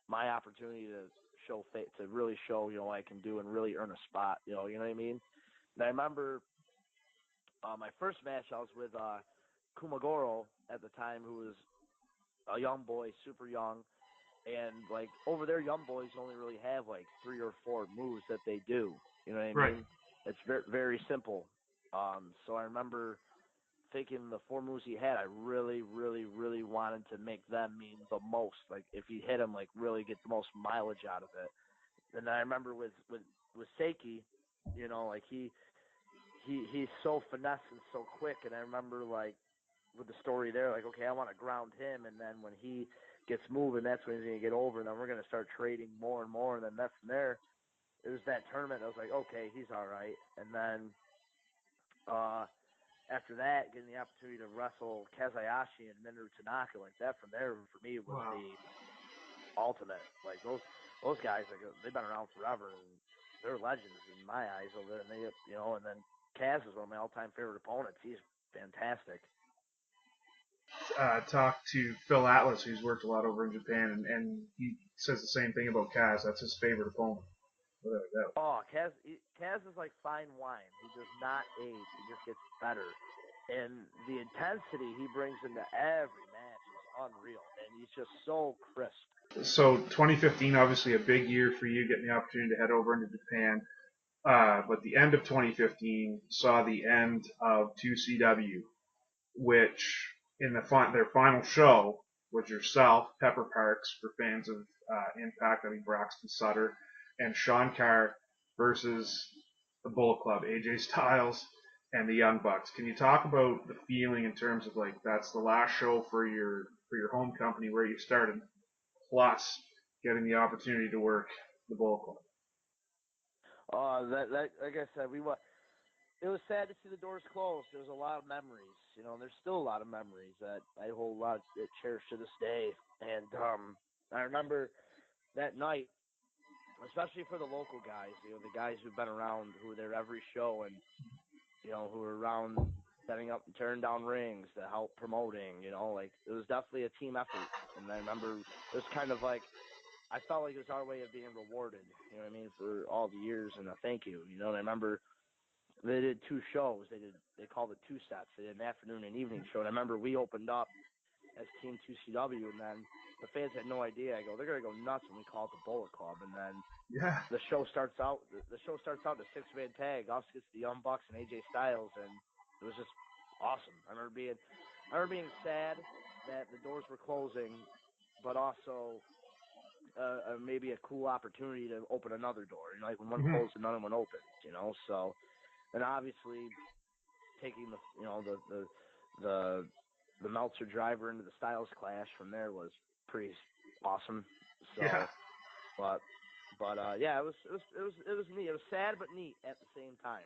my opportunity to to really show, you know, what I can do and really earn a spot, you know what I mean? And I remember my first match I was with Kumagoro at the time, who was a young boy, super young, and like over there, young boys only really have like 3 or 4 moves that they do. You know what I Right. mean? It's very very simple. So I remember thinking the 4 moves he had, I really, really, really wanted to make them mean the most. Like if he hit them, like really get the most mileage out of it. And I remember with Seiki, you know, like he's so finesse and so quick. And I remember like with the story there, like okay, I want to ground him, and then when he gets moving, that's when he's gonna get over, and then we're gonna start trading more and more, and then that's from there. It was that tournament. I was like, okay, he's all right, and then after that, getting the opportunity to wrestle Kazayashi and Minoru Tanaka like that from there for me was Wow. the ultimate. Like those guys, like they've been around forever and they're legends in my eyes over there. And they, you know, and then Kaz is one of my all-time favorite opponents. He's fantastic. Talked to Phil Atlas, who's worked a lot over in Japan, and he says the same thing about Kaz. That's his favorite opponent, without a doubt. Oh, Kaz is like fine wine. He does not age. He just gets better. And the intensity he brings into every match is unreal. And he's just so crisp. So 2015, obviously a big year for you, getting the opportunity to head over into Japan. But the end of 2015 saw the end of 2CW, which in their final show was yourself, Pepper Parks, for fans of Impact, I mean Braxton Sutter, and Sean Carr versus the Bullet Club, AJ Styles and the Young Bucks. Can you talk about the feeling in terms of like that's the last show for your home company where you started, plus getting the opportunity to work the Bullet Club? That like I said, it was sad to see the doors closed. There was a lot of memories, you know, and there's still a lot of memories that I hold a lot cherished to this day. And I remember that night, especially for the local guys, you know, the guys who've been around, who were there every show, and you know, who were around setting up and tearing down rings to help promoting. You know, like it was definitely a team effort. And I remember it was kind of like I felt like it was our way of being rewarded. You know what I mean, for all the years and a thank you. You know, and I remember they did 2 shows. They called it 2 sets. They did an afternoon and evening show. And I remember we opened up as Team 2CW, and then the fans had no idea. I go, they're gonna go nuts when we call it the Bullet Club. And then Yeah. the show starts out. The show starts out in a 6-man tag. Us gets the Young Bucks and AJ Styles, and it was just awesome. I remember being sad that the doors were closing, but also maybe a cool opportunity to open another door. You know, like when one closed, another one opened. You know, so and obviously taking the Meltzer driver into the Styles Clash from there was pretty awesome. So Yeah. But yeah, it was neat. It was sad but neat at the same time.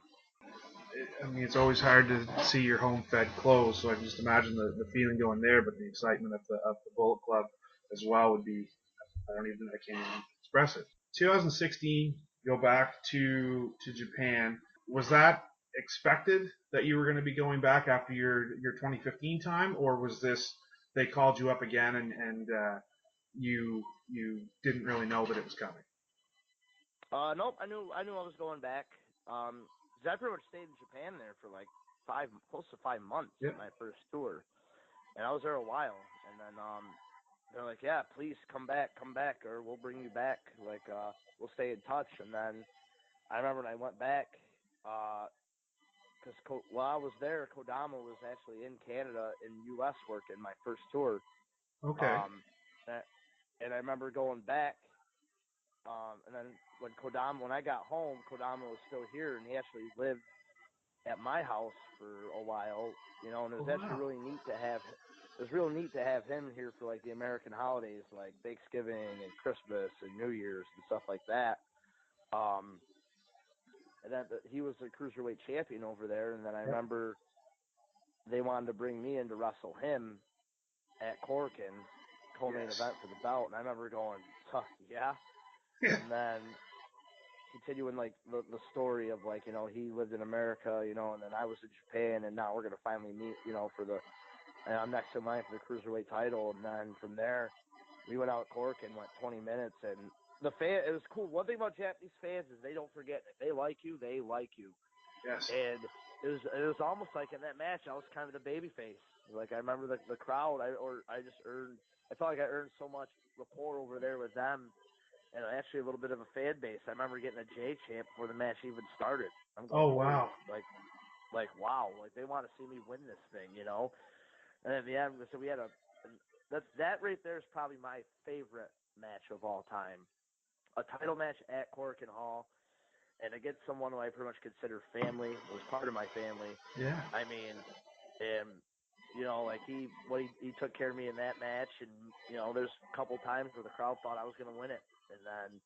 I mean, it's always hard to see your home fed close, so I can just imagine the feeling going there, but the excitement of the Bullet Club as well would be, I can't even express it. 2016, go back to Japan. Was that expected that you were going to be going back after your 2015 time, or was this they called you up again and you didn't really know that it was coming? Nope, I knew I was going back. 'Cause I pretty much stayed in Japan there for like close to 5 months Yeah. my first tour, and I was there a while. And then they're like, yeah, please come back, or we'll bring you back. Like, we'll stay in touch. And then I remember when I went back, because while I was there, Kodama was actually in Canada in U.S. working my first tour. Okay. Um, and I remember going back. And then when I got home, Kodama was still here, and he actually lived at my house for a while, and it was actually Wow. really neat to have. It was real neat to have him here for like the American holidays, like Thanksgiving and Christmas and New Year's and stuff like that. Um, and then he was the cruiserweight champion over there, and then I remember they wanted to bring me in to wrestle him at Corkin, co-main event for the belt, and I remember going, huh, yeah. And then continuing like the story of like, he lived in America, and then I was in Japan, and now we're gonna finally meet, and I'm next in line for the cruiserweight title. And then from there we went out Cork and went 20 minutes, and it was cool. One thing about Japanese fans is they don't forget, if they like you, they like you. Yes. And it was almost like in that match I was kind of the baby face. Like I remember the crowd, I felt like I earned so much rapport over there with them, and actually a little bit of a fan base. I remember getting a J chant before the match even started. I'm going, Oh wow. like wow, like they want to see me win this thing. And at the end, so we had that right there is probably my favorite match of all time. A title match at Corkin Hall, and against someone who I pretty much consider family, was part of my family. Yeah. I mean, and like he took care of me in that match, and there's a couple times where the crowd thought I was gonna win it, and then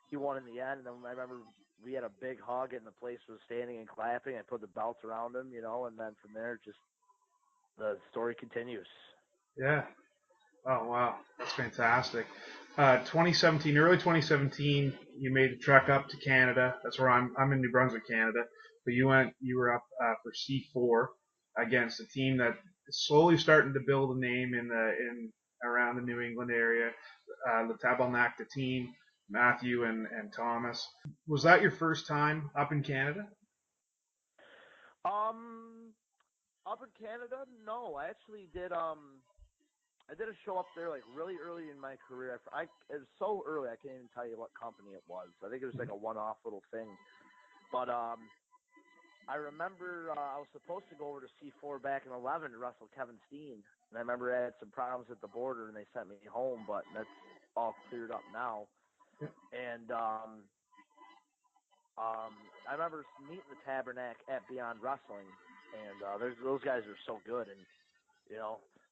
he won in the end. And then I remember we had a big hug, and the place was standing and clapping. I put the belts around him, and then from there, just the story continues. Yeah. Oh wow, that's fantastic. 2017, early 2017, you made the trek up to Canada. That's where I'm in New Brunswick, Canada. But you were up for C4 against a team that is slowly starting to build a name in around the New England area. The Tabernacle team, Matthew and Thomas. Was that your first time up in Canada? Um, Up in Canada, no, I actually did. I did a show up there like really early in my career. It was so early I can't even tell you what company it was. I think it was like a one-off little thing. But I remember I was supposed to go over to C4 back in 11 to wrestle Kevin Steen, and I remember I had some problems at the border and they sent me home, but that's all cleared up now. And I remember meeting the Tabernacle at Beyond Wrestling, and those guys are so good, and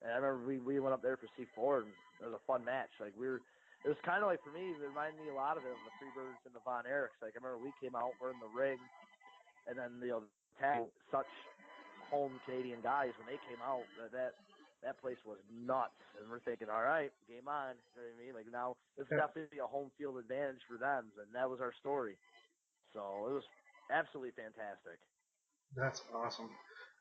and I remember we went up there for C4, and it was a fun match. Like it was kind of like, for me, it reminded me a lot of it of the Freebirds and the Von Erichs. Like I remember we came out, we're in the ring, and then tag such home Canadian guys, when they came out, that place was nuts, and we're thinking, all right, game on. You know what I mean? Like now, this is definitely a home field advantage for them, and that was our story. So it was absolutely fantastic. That's awesome.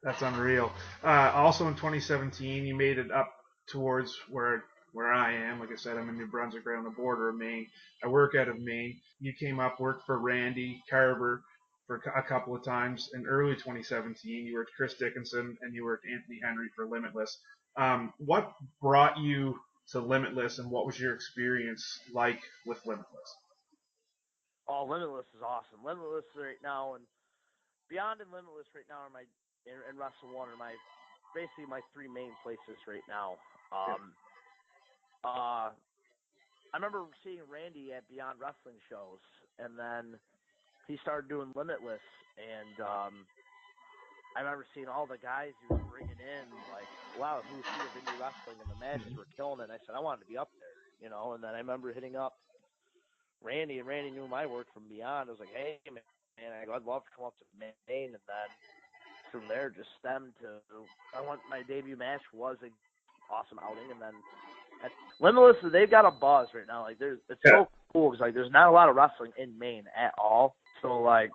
That's unreal. Also in 2017, you made it up towards where I am. Like I said, I'm in New Brunswick, right on the border of Maine. I work out of Maine. You came up, worked for Randy Carver for a couple of times in early 2017. You worked Chris Dickinson and you worked Anthony Henry for Limitless. What brought you to Limitless, and what was your experience like with Limitless? Oh, Limitless is awesome. Limitless right now, and Beyond and Limitless right now are and Wrestle One are basically my three main places right now. I remember seeing Randy at Beyond Wrestling shows, and then he started doing Limitless, and I remember seeing all the guys he was bringing in, like, wow, who's he of indie wrestling, and the matches were killing it. And I said I wanted to be up there, And then I remember hitting up Randy, and Randy knew my work from beyond. I was like, hey, man, I'd love to come up to Maine, and then from there just stemmed to my debut match was an awesome outing, and then at Limitless, they've got a buzz right now. Like, it's so cool because like there's not a lot of wrestling in Maine at all. So like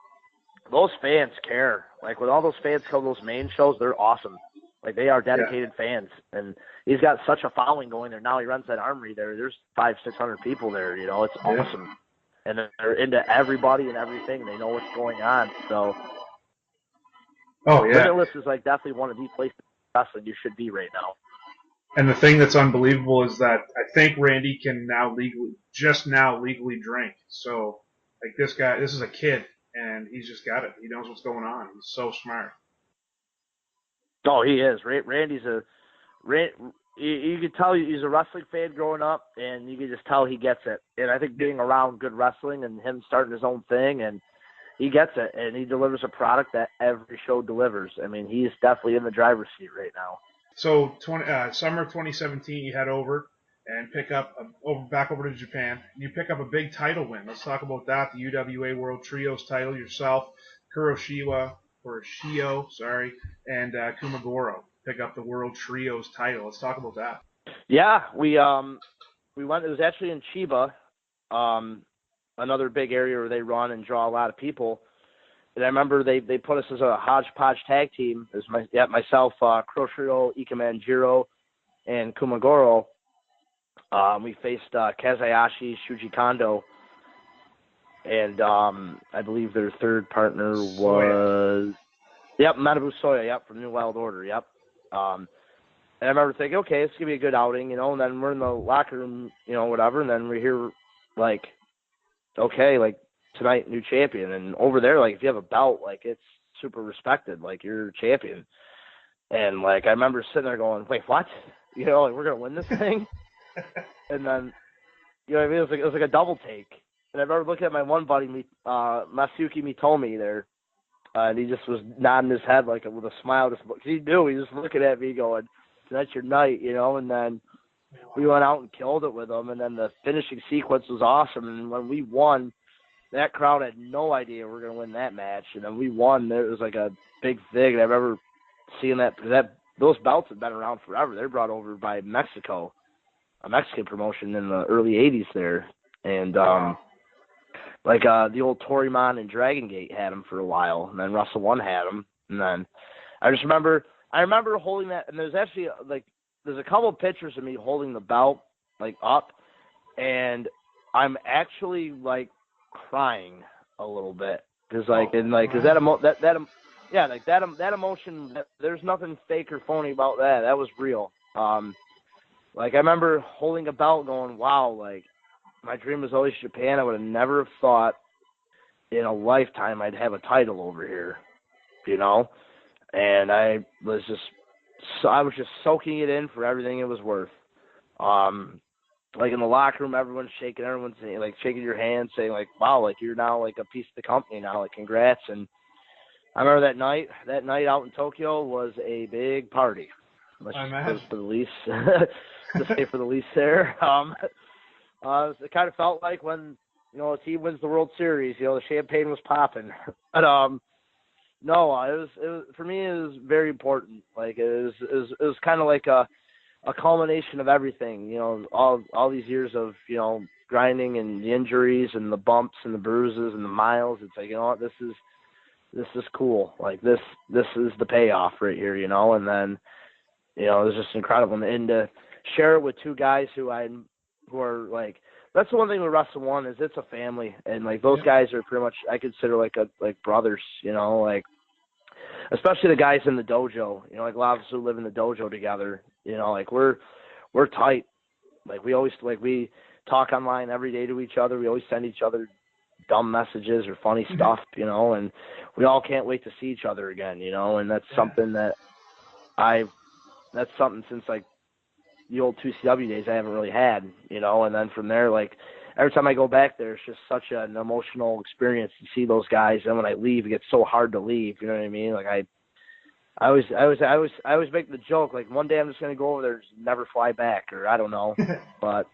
those fans care. Like when all those fans come to those Maine shows, they're awesome. Like they are dedicated fans, and he's got such a following going there now. He runs that armory there. There's 500-600 people there. You know, it's awesome, and they're into everybody and everything. They know what's going on. So, Limitless is like definitely one of the places in wrestling you should be right now. And the thing that's unbelievable is that I think Randy can now legally drink. So, like this is a kid, and he's just got it. He knows what's going on. He's so smart. Oh, he is. Randy's you could tell he's a wrestling fan growing up, and you can just tell he gets it. And I think being around good wrestling and him starting his own thing, and he gets it, and he delivers a product that every show delivers. I mean, he's definitely in the driver's seat right now. So, summer 2017, you head over and pick up back over to Japan. And you pick up a big title win. Let's talk about that. The UWA World Trios title. Yourself, Shio, and Kumagoro pick up the World Trios title. Let's talk about that. Yeah, we went. It was actually in Chiba, another big area where they run and draw a lot of people. And I remember they put us as a hodgepodge tag team. It was myself, Kuroshiro, Ikemanjiro, and Kumagoro. We faced Kazayashi, Shuji Kondo, and I believe their third partner was Manabu Soya, from New Wild Order, And I remember thinking, okay, it's gonna be a good outing, and then we're in the locker room, whatever, and then we hear like, okay, like tonight, new champion, and over there, like if you have a belt, like it's super respected, like you're champion, and like I remember sitting there going, wait, what? Like we're gonna win this thing, and then what I mean, it was like a double take, and I remember looking at my one buddy, Masuki Mitomi there. And he just was nodding his head like with a smile, because he knew. He was looking at me going, tonight's your night, and then we went out and killed it with him, and then the finishing sequence was awesome, and when we won, that crowd had no idea we were going to win that match, and then we won. It was like a big thing, and I remember seeing that, because those belts have been around forever. They were brought over by Mexico, a Mexican promotion in the early 80s there, and the old Toryman and Dragon Gate had him for a while, and then Russell One had him, and then I remember holding that, and there's actually there's a couple of pictures of me holding the belt up, and I'm actually crying a little bit because that emotion, there's nothing fake or phony about that. That was real. I remember holding a belt going, wow, my dream was always Japan. I would have never have thought in a lifetime I'd have a title over here, and I was just soaking it in for everything it was worth. In the locker room, everyone's shaking your hand, saying wow, you're now a piece of the company now, congrats. And I remember that night out in Tokyo was a big party. Let's just put the least, to say for the least there. It kind of felt like when, a team wins the World Series, the champagne was popping. But, no, it was for me, it was very important. It was kind of like a culmination of everything, all these years of, grinding and the injuries and the bumps and the bruises and the miles. It's what, this is cool. This is the payoff right here, and then, it was just incredible. And to share it with two guys who are that's the one thing with Wrestle One is it's a family, and those guys are pretty much, I consider like brothers, especially the guys in the dojo, a lot of us who live in the dojo together, we're tight. We talk online every day to each other. We always send each other dumb messages or funny stuff, and we all can't wait to see each other again, and that's something that that's something since the old 2CW days I haven't really had, and then from there, every time I go back there, it's just such an emotional experience to see those guys. And when I leave, it gets so hard to leave. You know what I mean? I always make the joke, one day I'm just going to go over there and just never fly back, or I don't know. But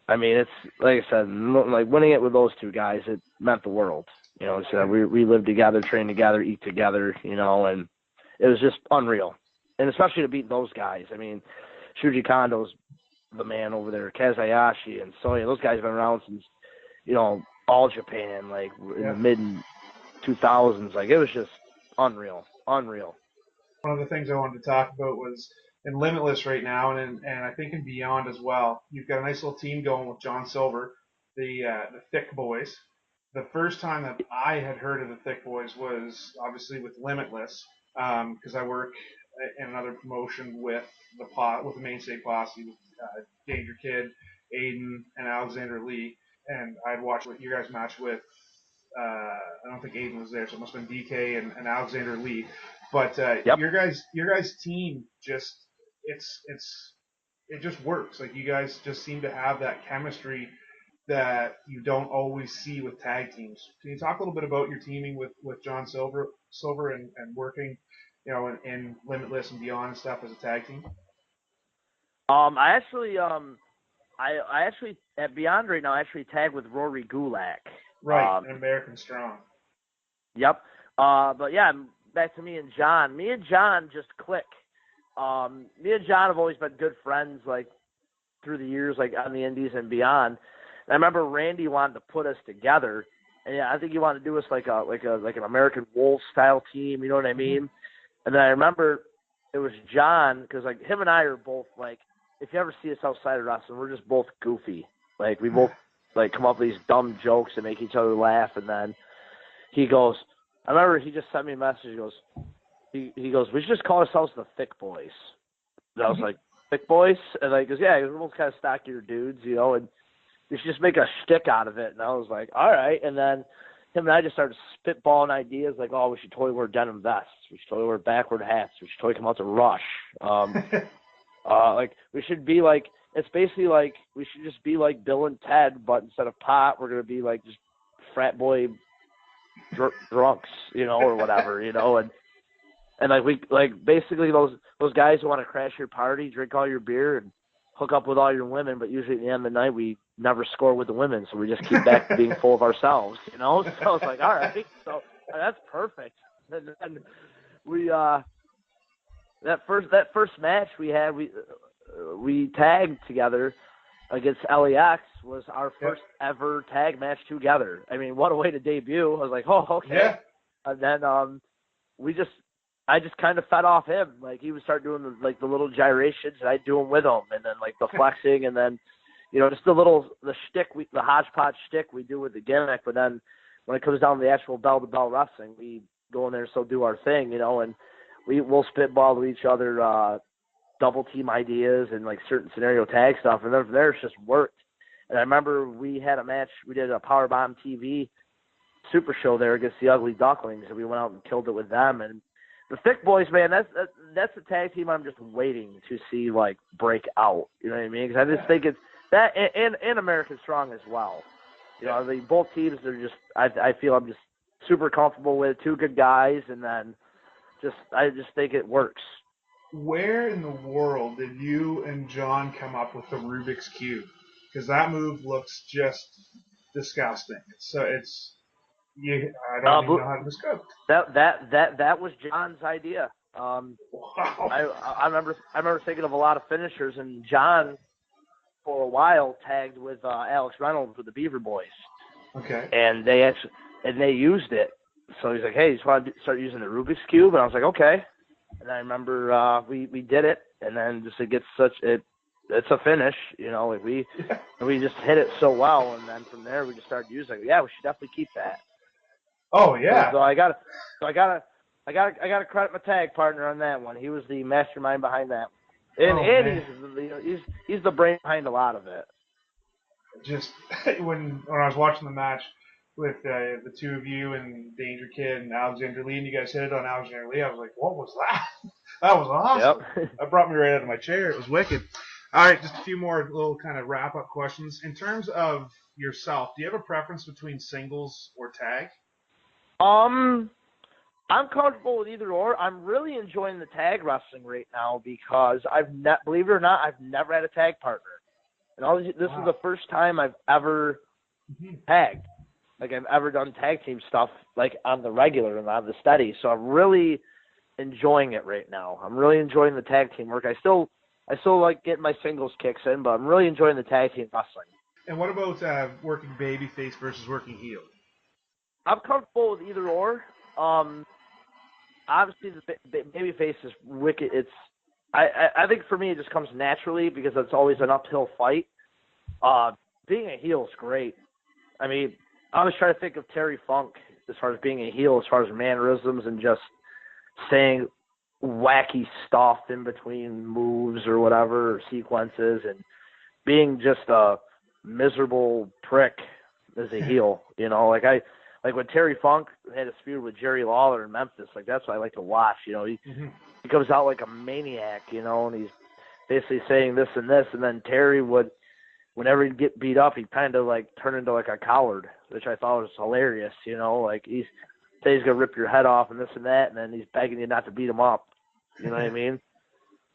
I mean, it's like I said, like winning it with those two guys, it meant the world. So we lived together, trained together, eat together, and it was just unreal. And especially to beat those guys. I mean, Shuji Kondo's the man over there, Kazayashi and Soya. Those guys have been around since, All Japan, like in the mid 2000s. Like, it was just unreal. One of the things I wanted to talk about was in Limitless right now, and I think in Beyond as well. You've got a nice little team going with John Silver, the Thick Boys. The first time that I had heard of the Thick Boys was obviously with Limitless, because I work in another promotion with the Mainstay Posse, with Danger Kid, Aiden, and Alexander Lee, and I'd watched your guys' match with. I don't think Aiden was there, so it must have been DK and Alexander Lee. But your guys' team just it just works. Like, you guys just seem to have that chemistry that you don't always see with tag teams. Can you talk a little bit about your teaming with John Silver and working, in Limitless and Beyond and stuff as a tag team? I actually at Beyond right now I actually tag with Rory Gulak. Right, American Strong. Yep. But yeah, back to me and John. Me and John just click. Me and John have always been good friends, like, through the years, like on the Indies and beyond. And I remember Randy wanted to put us together, and yeah, I think he wanted to do us like an American Wolf style team. You know what I mean? And then I remember it was John, because like him and I are both like, if you ever see us outside of wrestling, we're just both goofy. Like, we both like come up with these dumb jokes and make each other laugh. And then he goes, I remember he just sent me a message. He goes, we should just call ourselves the Thick Boys. And I was like, Thick Boys? And I goes, yeah, we're both kind of stockier dudes, and we should just make a shtick out of it. And I was like, all right. And then him and I just started spitballing ideas like, oh, we should totally wear denim vests. We should totally wear backward hats. We should totally come out to Rush. Like, we should be like, it's basically like, we should just be like Bill and Ted, but instead of pot, we're going to be like just frat boy drunks, or whatever, and like, we, like, basically those guys who want to crash your party, drink all your beer, and hook up with all your women, but usually at the end of the night, we never score with the women, so we just keep back to being full of ourselves, So I was like, all right, so that's perfect. And then we, that first match we had, we tagged together against LAX, was our first ever tag match together. I mean, what a way to debut. I was like, oh, okay. Yeah. And then I just kind of fed off him. Like, he would start doing the little gyrations, and I'd do them with him, and then like the flexing, and then just the shtick, the hodgepodge shtick we do with the gimmick. But then when it comes down to the actual bell-to-bell wrestling, we go in there and still do our thing, and we'll spitball to each other double team ideas and like certain scenario tag stuff, and then from there it's just worked. And I remember we had a match, we did a Powerbomb TV Super Show there against the Ugly Ducklings, and we went out and killed it with them. And the Thick Boys, man, that's a tag team I'm just waiting to see like break out. You know what I mean? Because I just think it's that, and American Strong as well. Both teams are just, I feel I'm just super comfortable with, two good guys, and then I just think it works. Where in the world did you and John come up with the Rubik's Cube? Because that move looks just disgusting. I don't even know how to describe it. That was John's idea. Wow. I remember thinking of a lot of finishers, and John for a while tagged with Alex Reynolds with the Beaver Boys. Okay. And they used it. So he's like, hey, you just want to start using the Rubik's Cube? And I was like, okay. And I remember we did it, and then just it's a finish, like we just hit it so well, and then from there we just started using it. Yeah, we should definitely keep that. Oh yeah. So I gotta credit my tag partner on that one. He was the mastermind behind that one. And he's the brain behind a lot of it. Just when I was watching the match with the two of you and Danger Kid and Alexander Lee, and you guys hit it on Alexander Lee, I was like, what was that? That was awesome. Yep. That brought me right out of my chair. It was wicked. All right, just a few more little kind of wrap-up questions. In terms of yourself, do you have a preference between singles or tag? I'm comfortable with either or. I'm really enjoying the tag wrestling right now because believe it or not, I've never had a tag partner. And this is the first time I've ever tagged. Like, I've ever done tag team stuff, like, on the regular and on the steady. So I'm really enjoying it right now. I'm really enjoying the tag team work. I still like getting my singles kicks in, but I'm really enjoying the tag team wrestling. And what about working babyface versus working heel? I'm comfortable with either or. Obviously, the babyface is wicked. I think for me it just comes naturally because it's always an uphill fight. Being a heel is great. I mean, I was trying to think of Terry Funk as far as being a heel, as far as mannerisms and just saying wacky stuff in between moves or whatever, or sequences, and being just a miserable prick as a heel. You know, like when Terry Funk had a feud with Jerry Lawler in Memphis, like that's what I like to watch. You know, he comes out like a maniac, you know, and he's basically saying this and this, and then Terry would, whenever he'd get beat up, he'd kind of like turn into like a coward, which I thought was hilarious. You know, like he's gonna rip your head off and this and that, and then he's begging you not to beat him up. You know what I mean?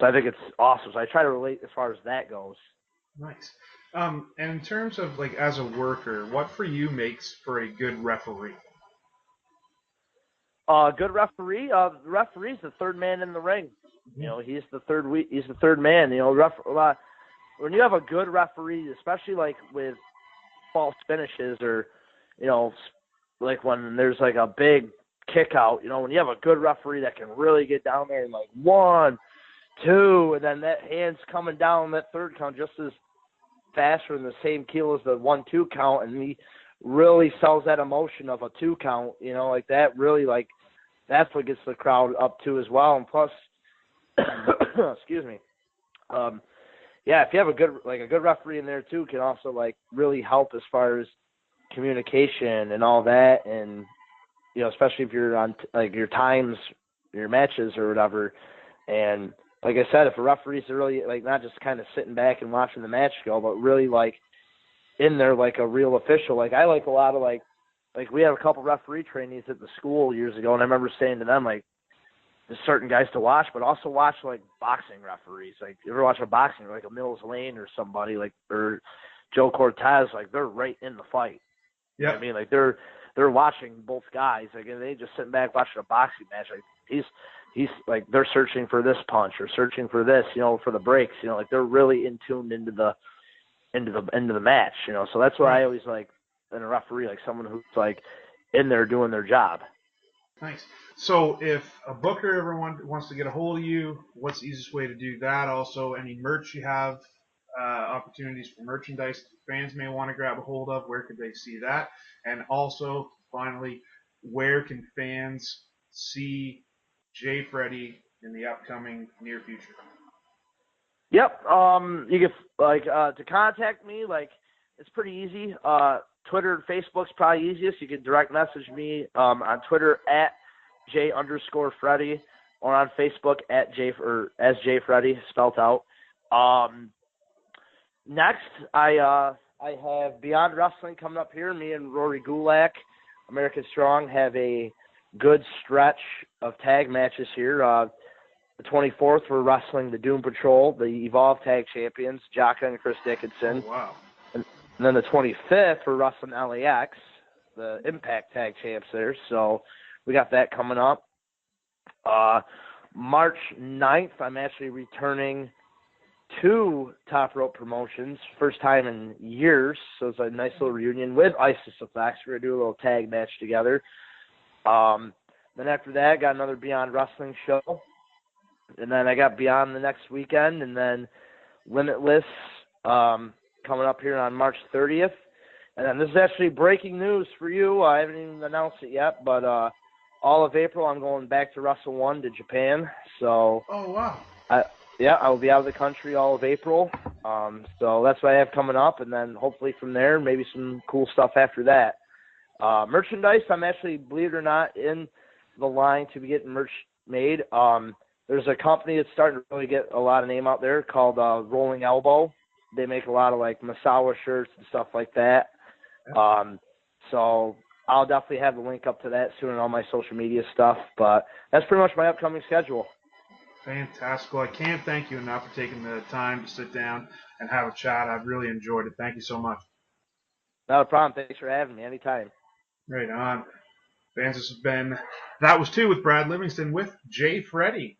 So I think it's awesome. So I try to relate as far as that goes. Nice. And in terms of like as a worker, what for you makes for a good referee? Good referee. The referee's the third man in the ring. You know, he's the third man. You know, when you have a good referee, especially like with false finishes or, you know, like when there's like a big kick out, you know, when you have a good referee that can really get down there and like 1, 2, and then that hand's coming down that third count just as fast or in the same keel as the 1-2 count, and he really sells that emotion of a 2 count, you know, like that really, like, that's what gets the crowd up too as well. And plus, excuse me, yeah, if you have a good referee in there too, can also like really help as far as communication and all that, and you know, especially if you're on like your times, your matches or whatever. And like I said, if a referee's really like not just kind of sitting back and watching the match go, but really like in there like a real official. Like I like a lot of like we had a couple referee trainees at the school years ago, and I remember saying to them like, there's certain guys to watch, but also watch like boxing referees. Like you ever watch a boxing like a Mills Lane or somebody like or Joe Cortez, like they're right in the fight. Yeah, you know what I mean, like they're watching both guys. Like and they just sitting back watching a boxing match. Like he's like they're searching for this punch or searching for this, you know, for the breaks. You know, like they're really in tuned into the match. You know, so that's what I always like in a referee, like someone who's like in there doing their job. Nice. So if a booker ever wants to get a hold of you, what's the easiest way to do that? Also, any merch you have, opportunities for merchandise fans may want to grab a hold of, where could they see that? And also, finally, where can fans see Jay Freddie in the upcoming near future? Yep. You can like to contact me. Like it's pretty easy. Twitter and Facebook's probably easiest. You can direct message me on Twitter at J_Freddie or on Facebook at as Jay Freddie spelled out. Next, I have Beyond Wrestling coming up here. Me and Rory Gulak, American Strong, have a good stretch of tag matches here. The 24th, we're wrestling the Doom Patrol, the Evolve Tag Champions, Jaka and Chris Dickinson. Oh, wow. And then the 25th, we're wrestling LAX, the Impact Tag Champs there. So we got that coming up. March 9th, I'm actually returning to Top Rope Promotions, first time in years. So it's a nice little reunion with Isis Effects. We're going to do a little tag match together. Then after that, got another Beyond Wrestling show. And then I got Beyond the next weekend. And then Limitless coming up here on March 30th. And then this is actually breaking news for you. I haven't even announced it yet, but all of April I'm going back to Wrestle 1 to Japan. So, oh, wow. I will be out of the country all of April. So that's what I have coming up. And then hopefully from there, maybe some cool stuff after that. Merchandise, I'm actually, believe it or not, in the line to be getting merch made. There's a company that's starting to really get a lot of name out there called Rolling Elbow. They make a lot of like Masawa shirts and stuff like that. So I'll definitely have the link up to that soon on all my social media stuff. But that's pretty much my upcoming schedule. Fantastic. Well, I can't thank you enough for taking the time to sit down and have a chat. I've really enjoyed it. Thank you so much. Not a problem. Thanks for having me. Anytime. Right on. Fans, that was two with Brad Livingston with Jay Freddie.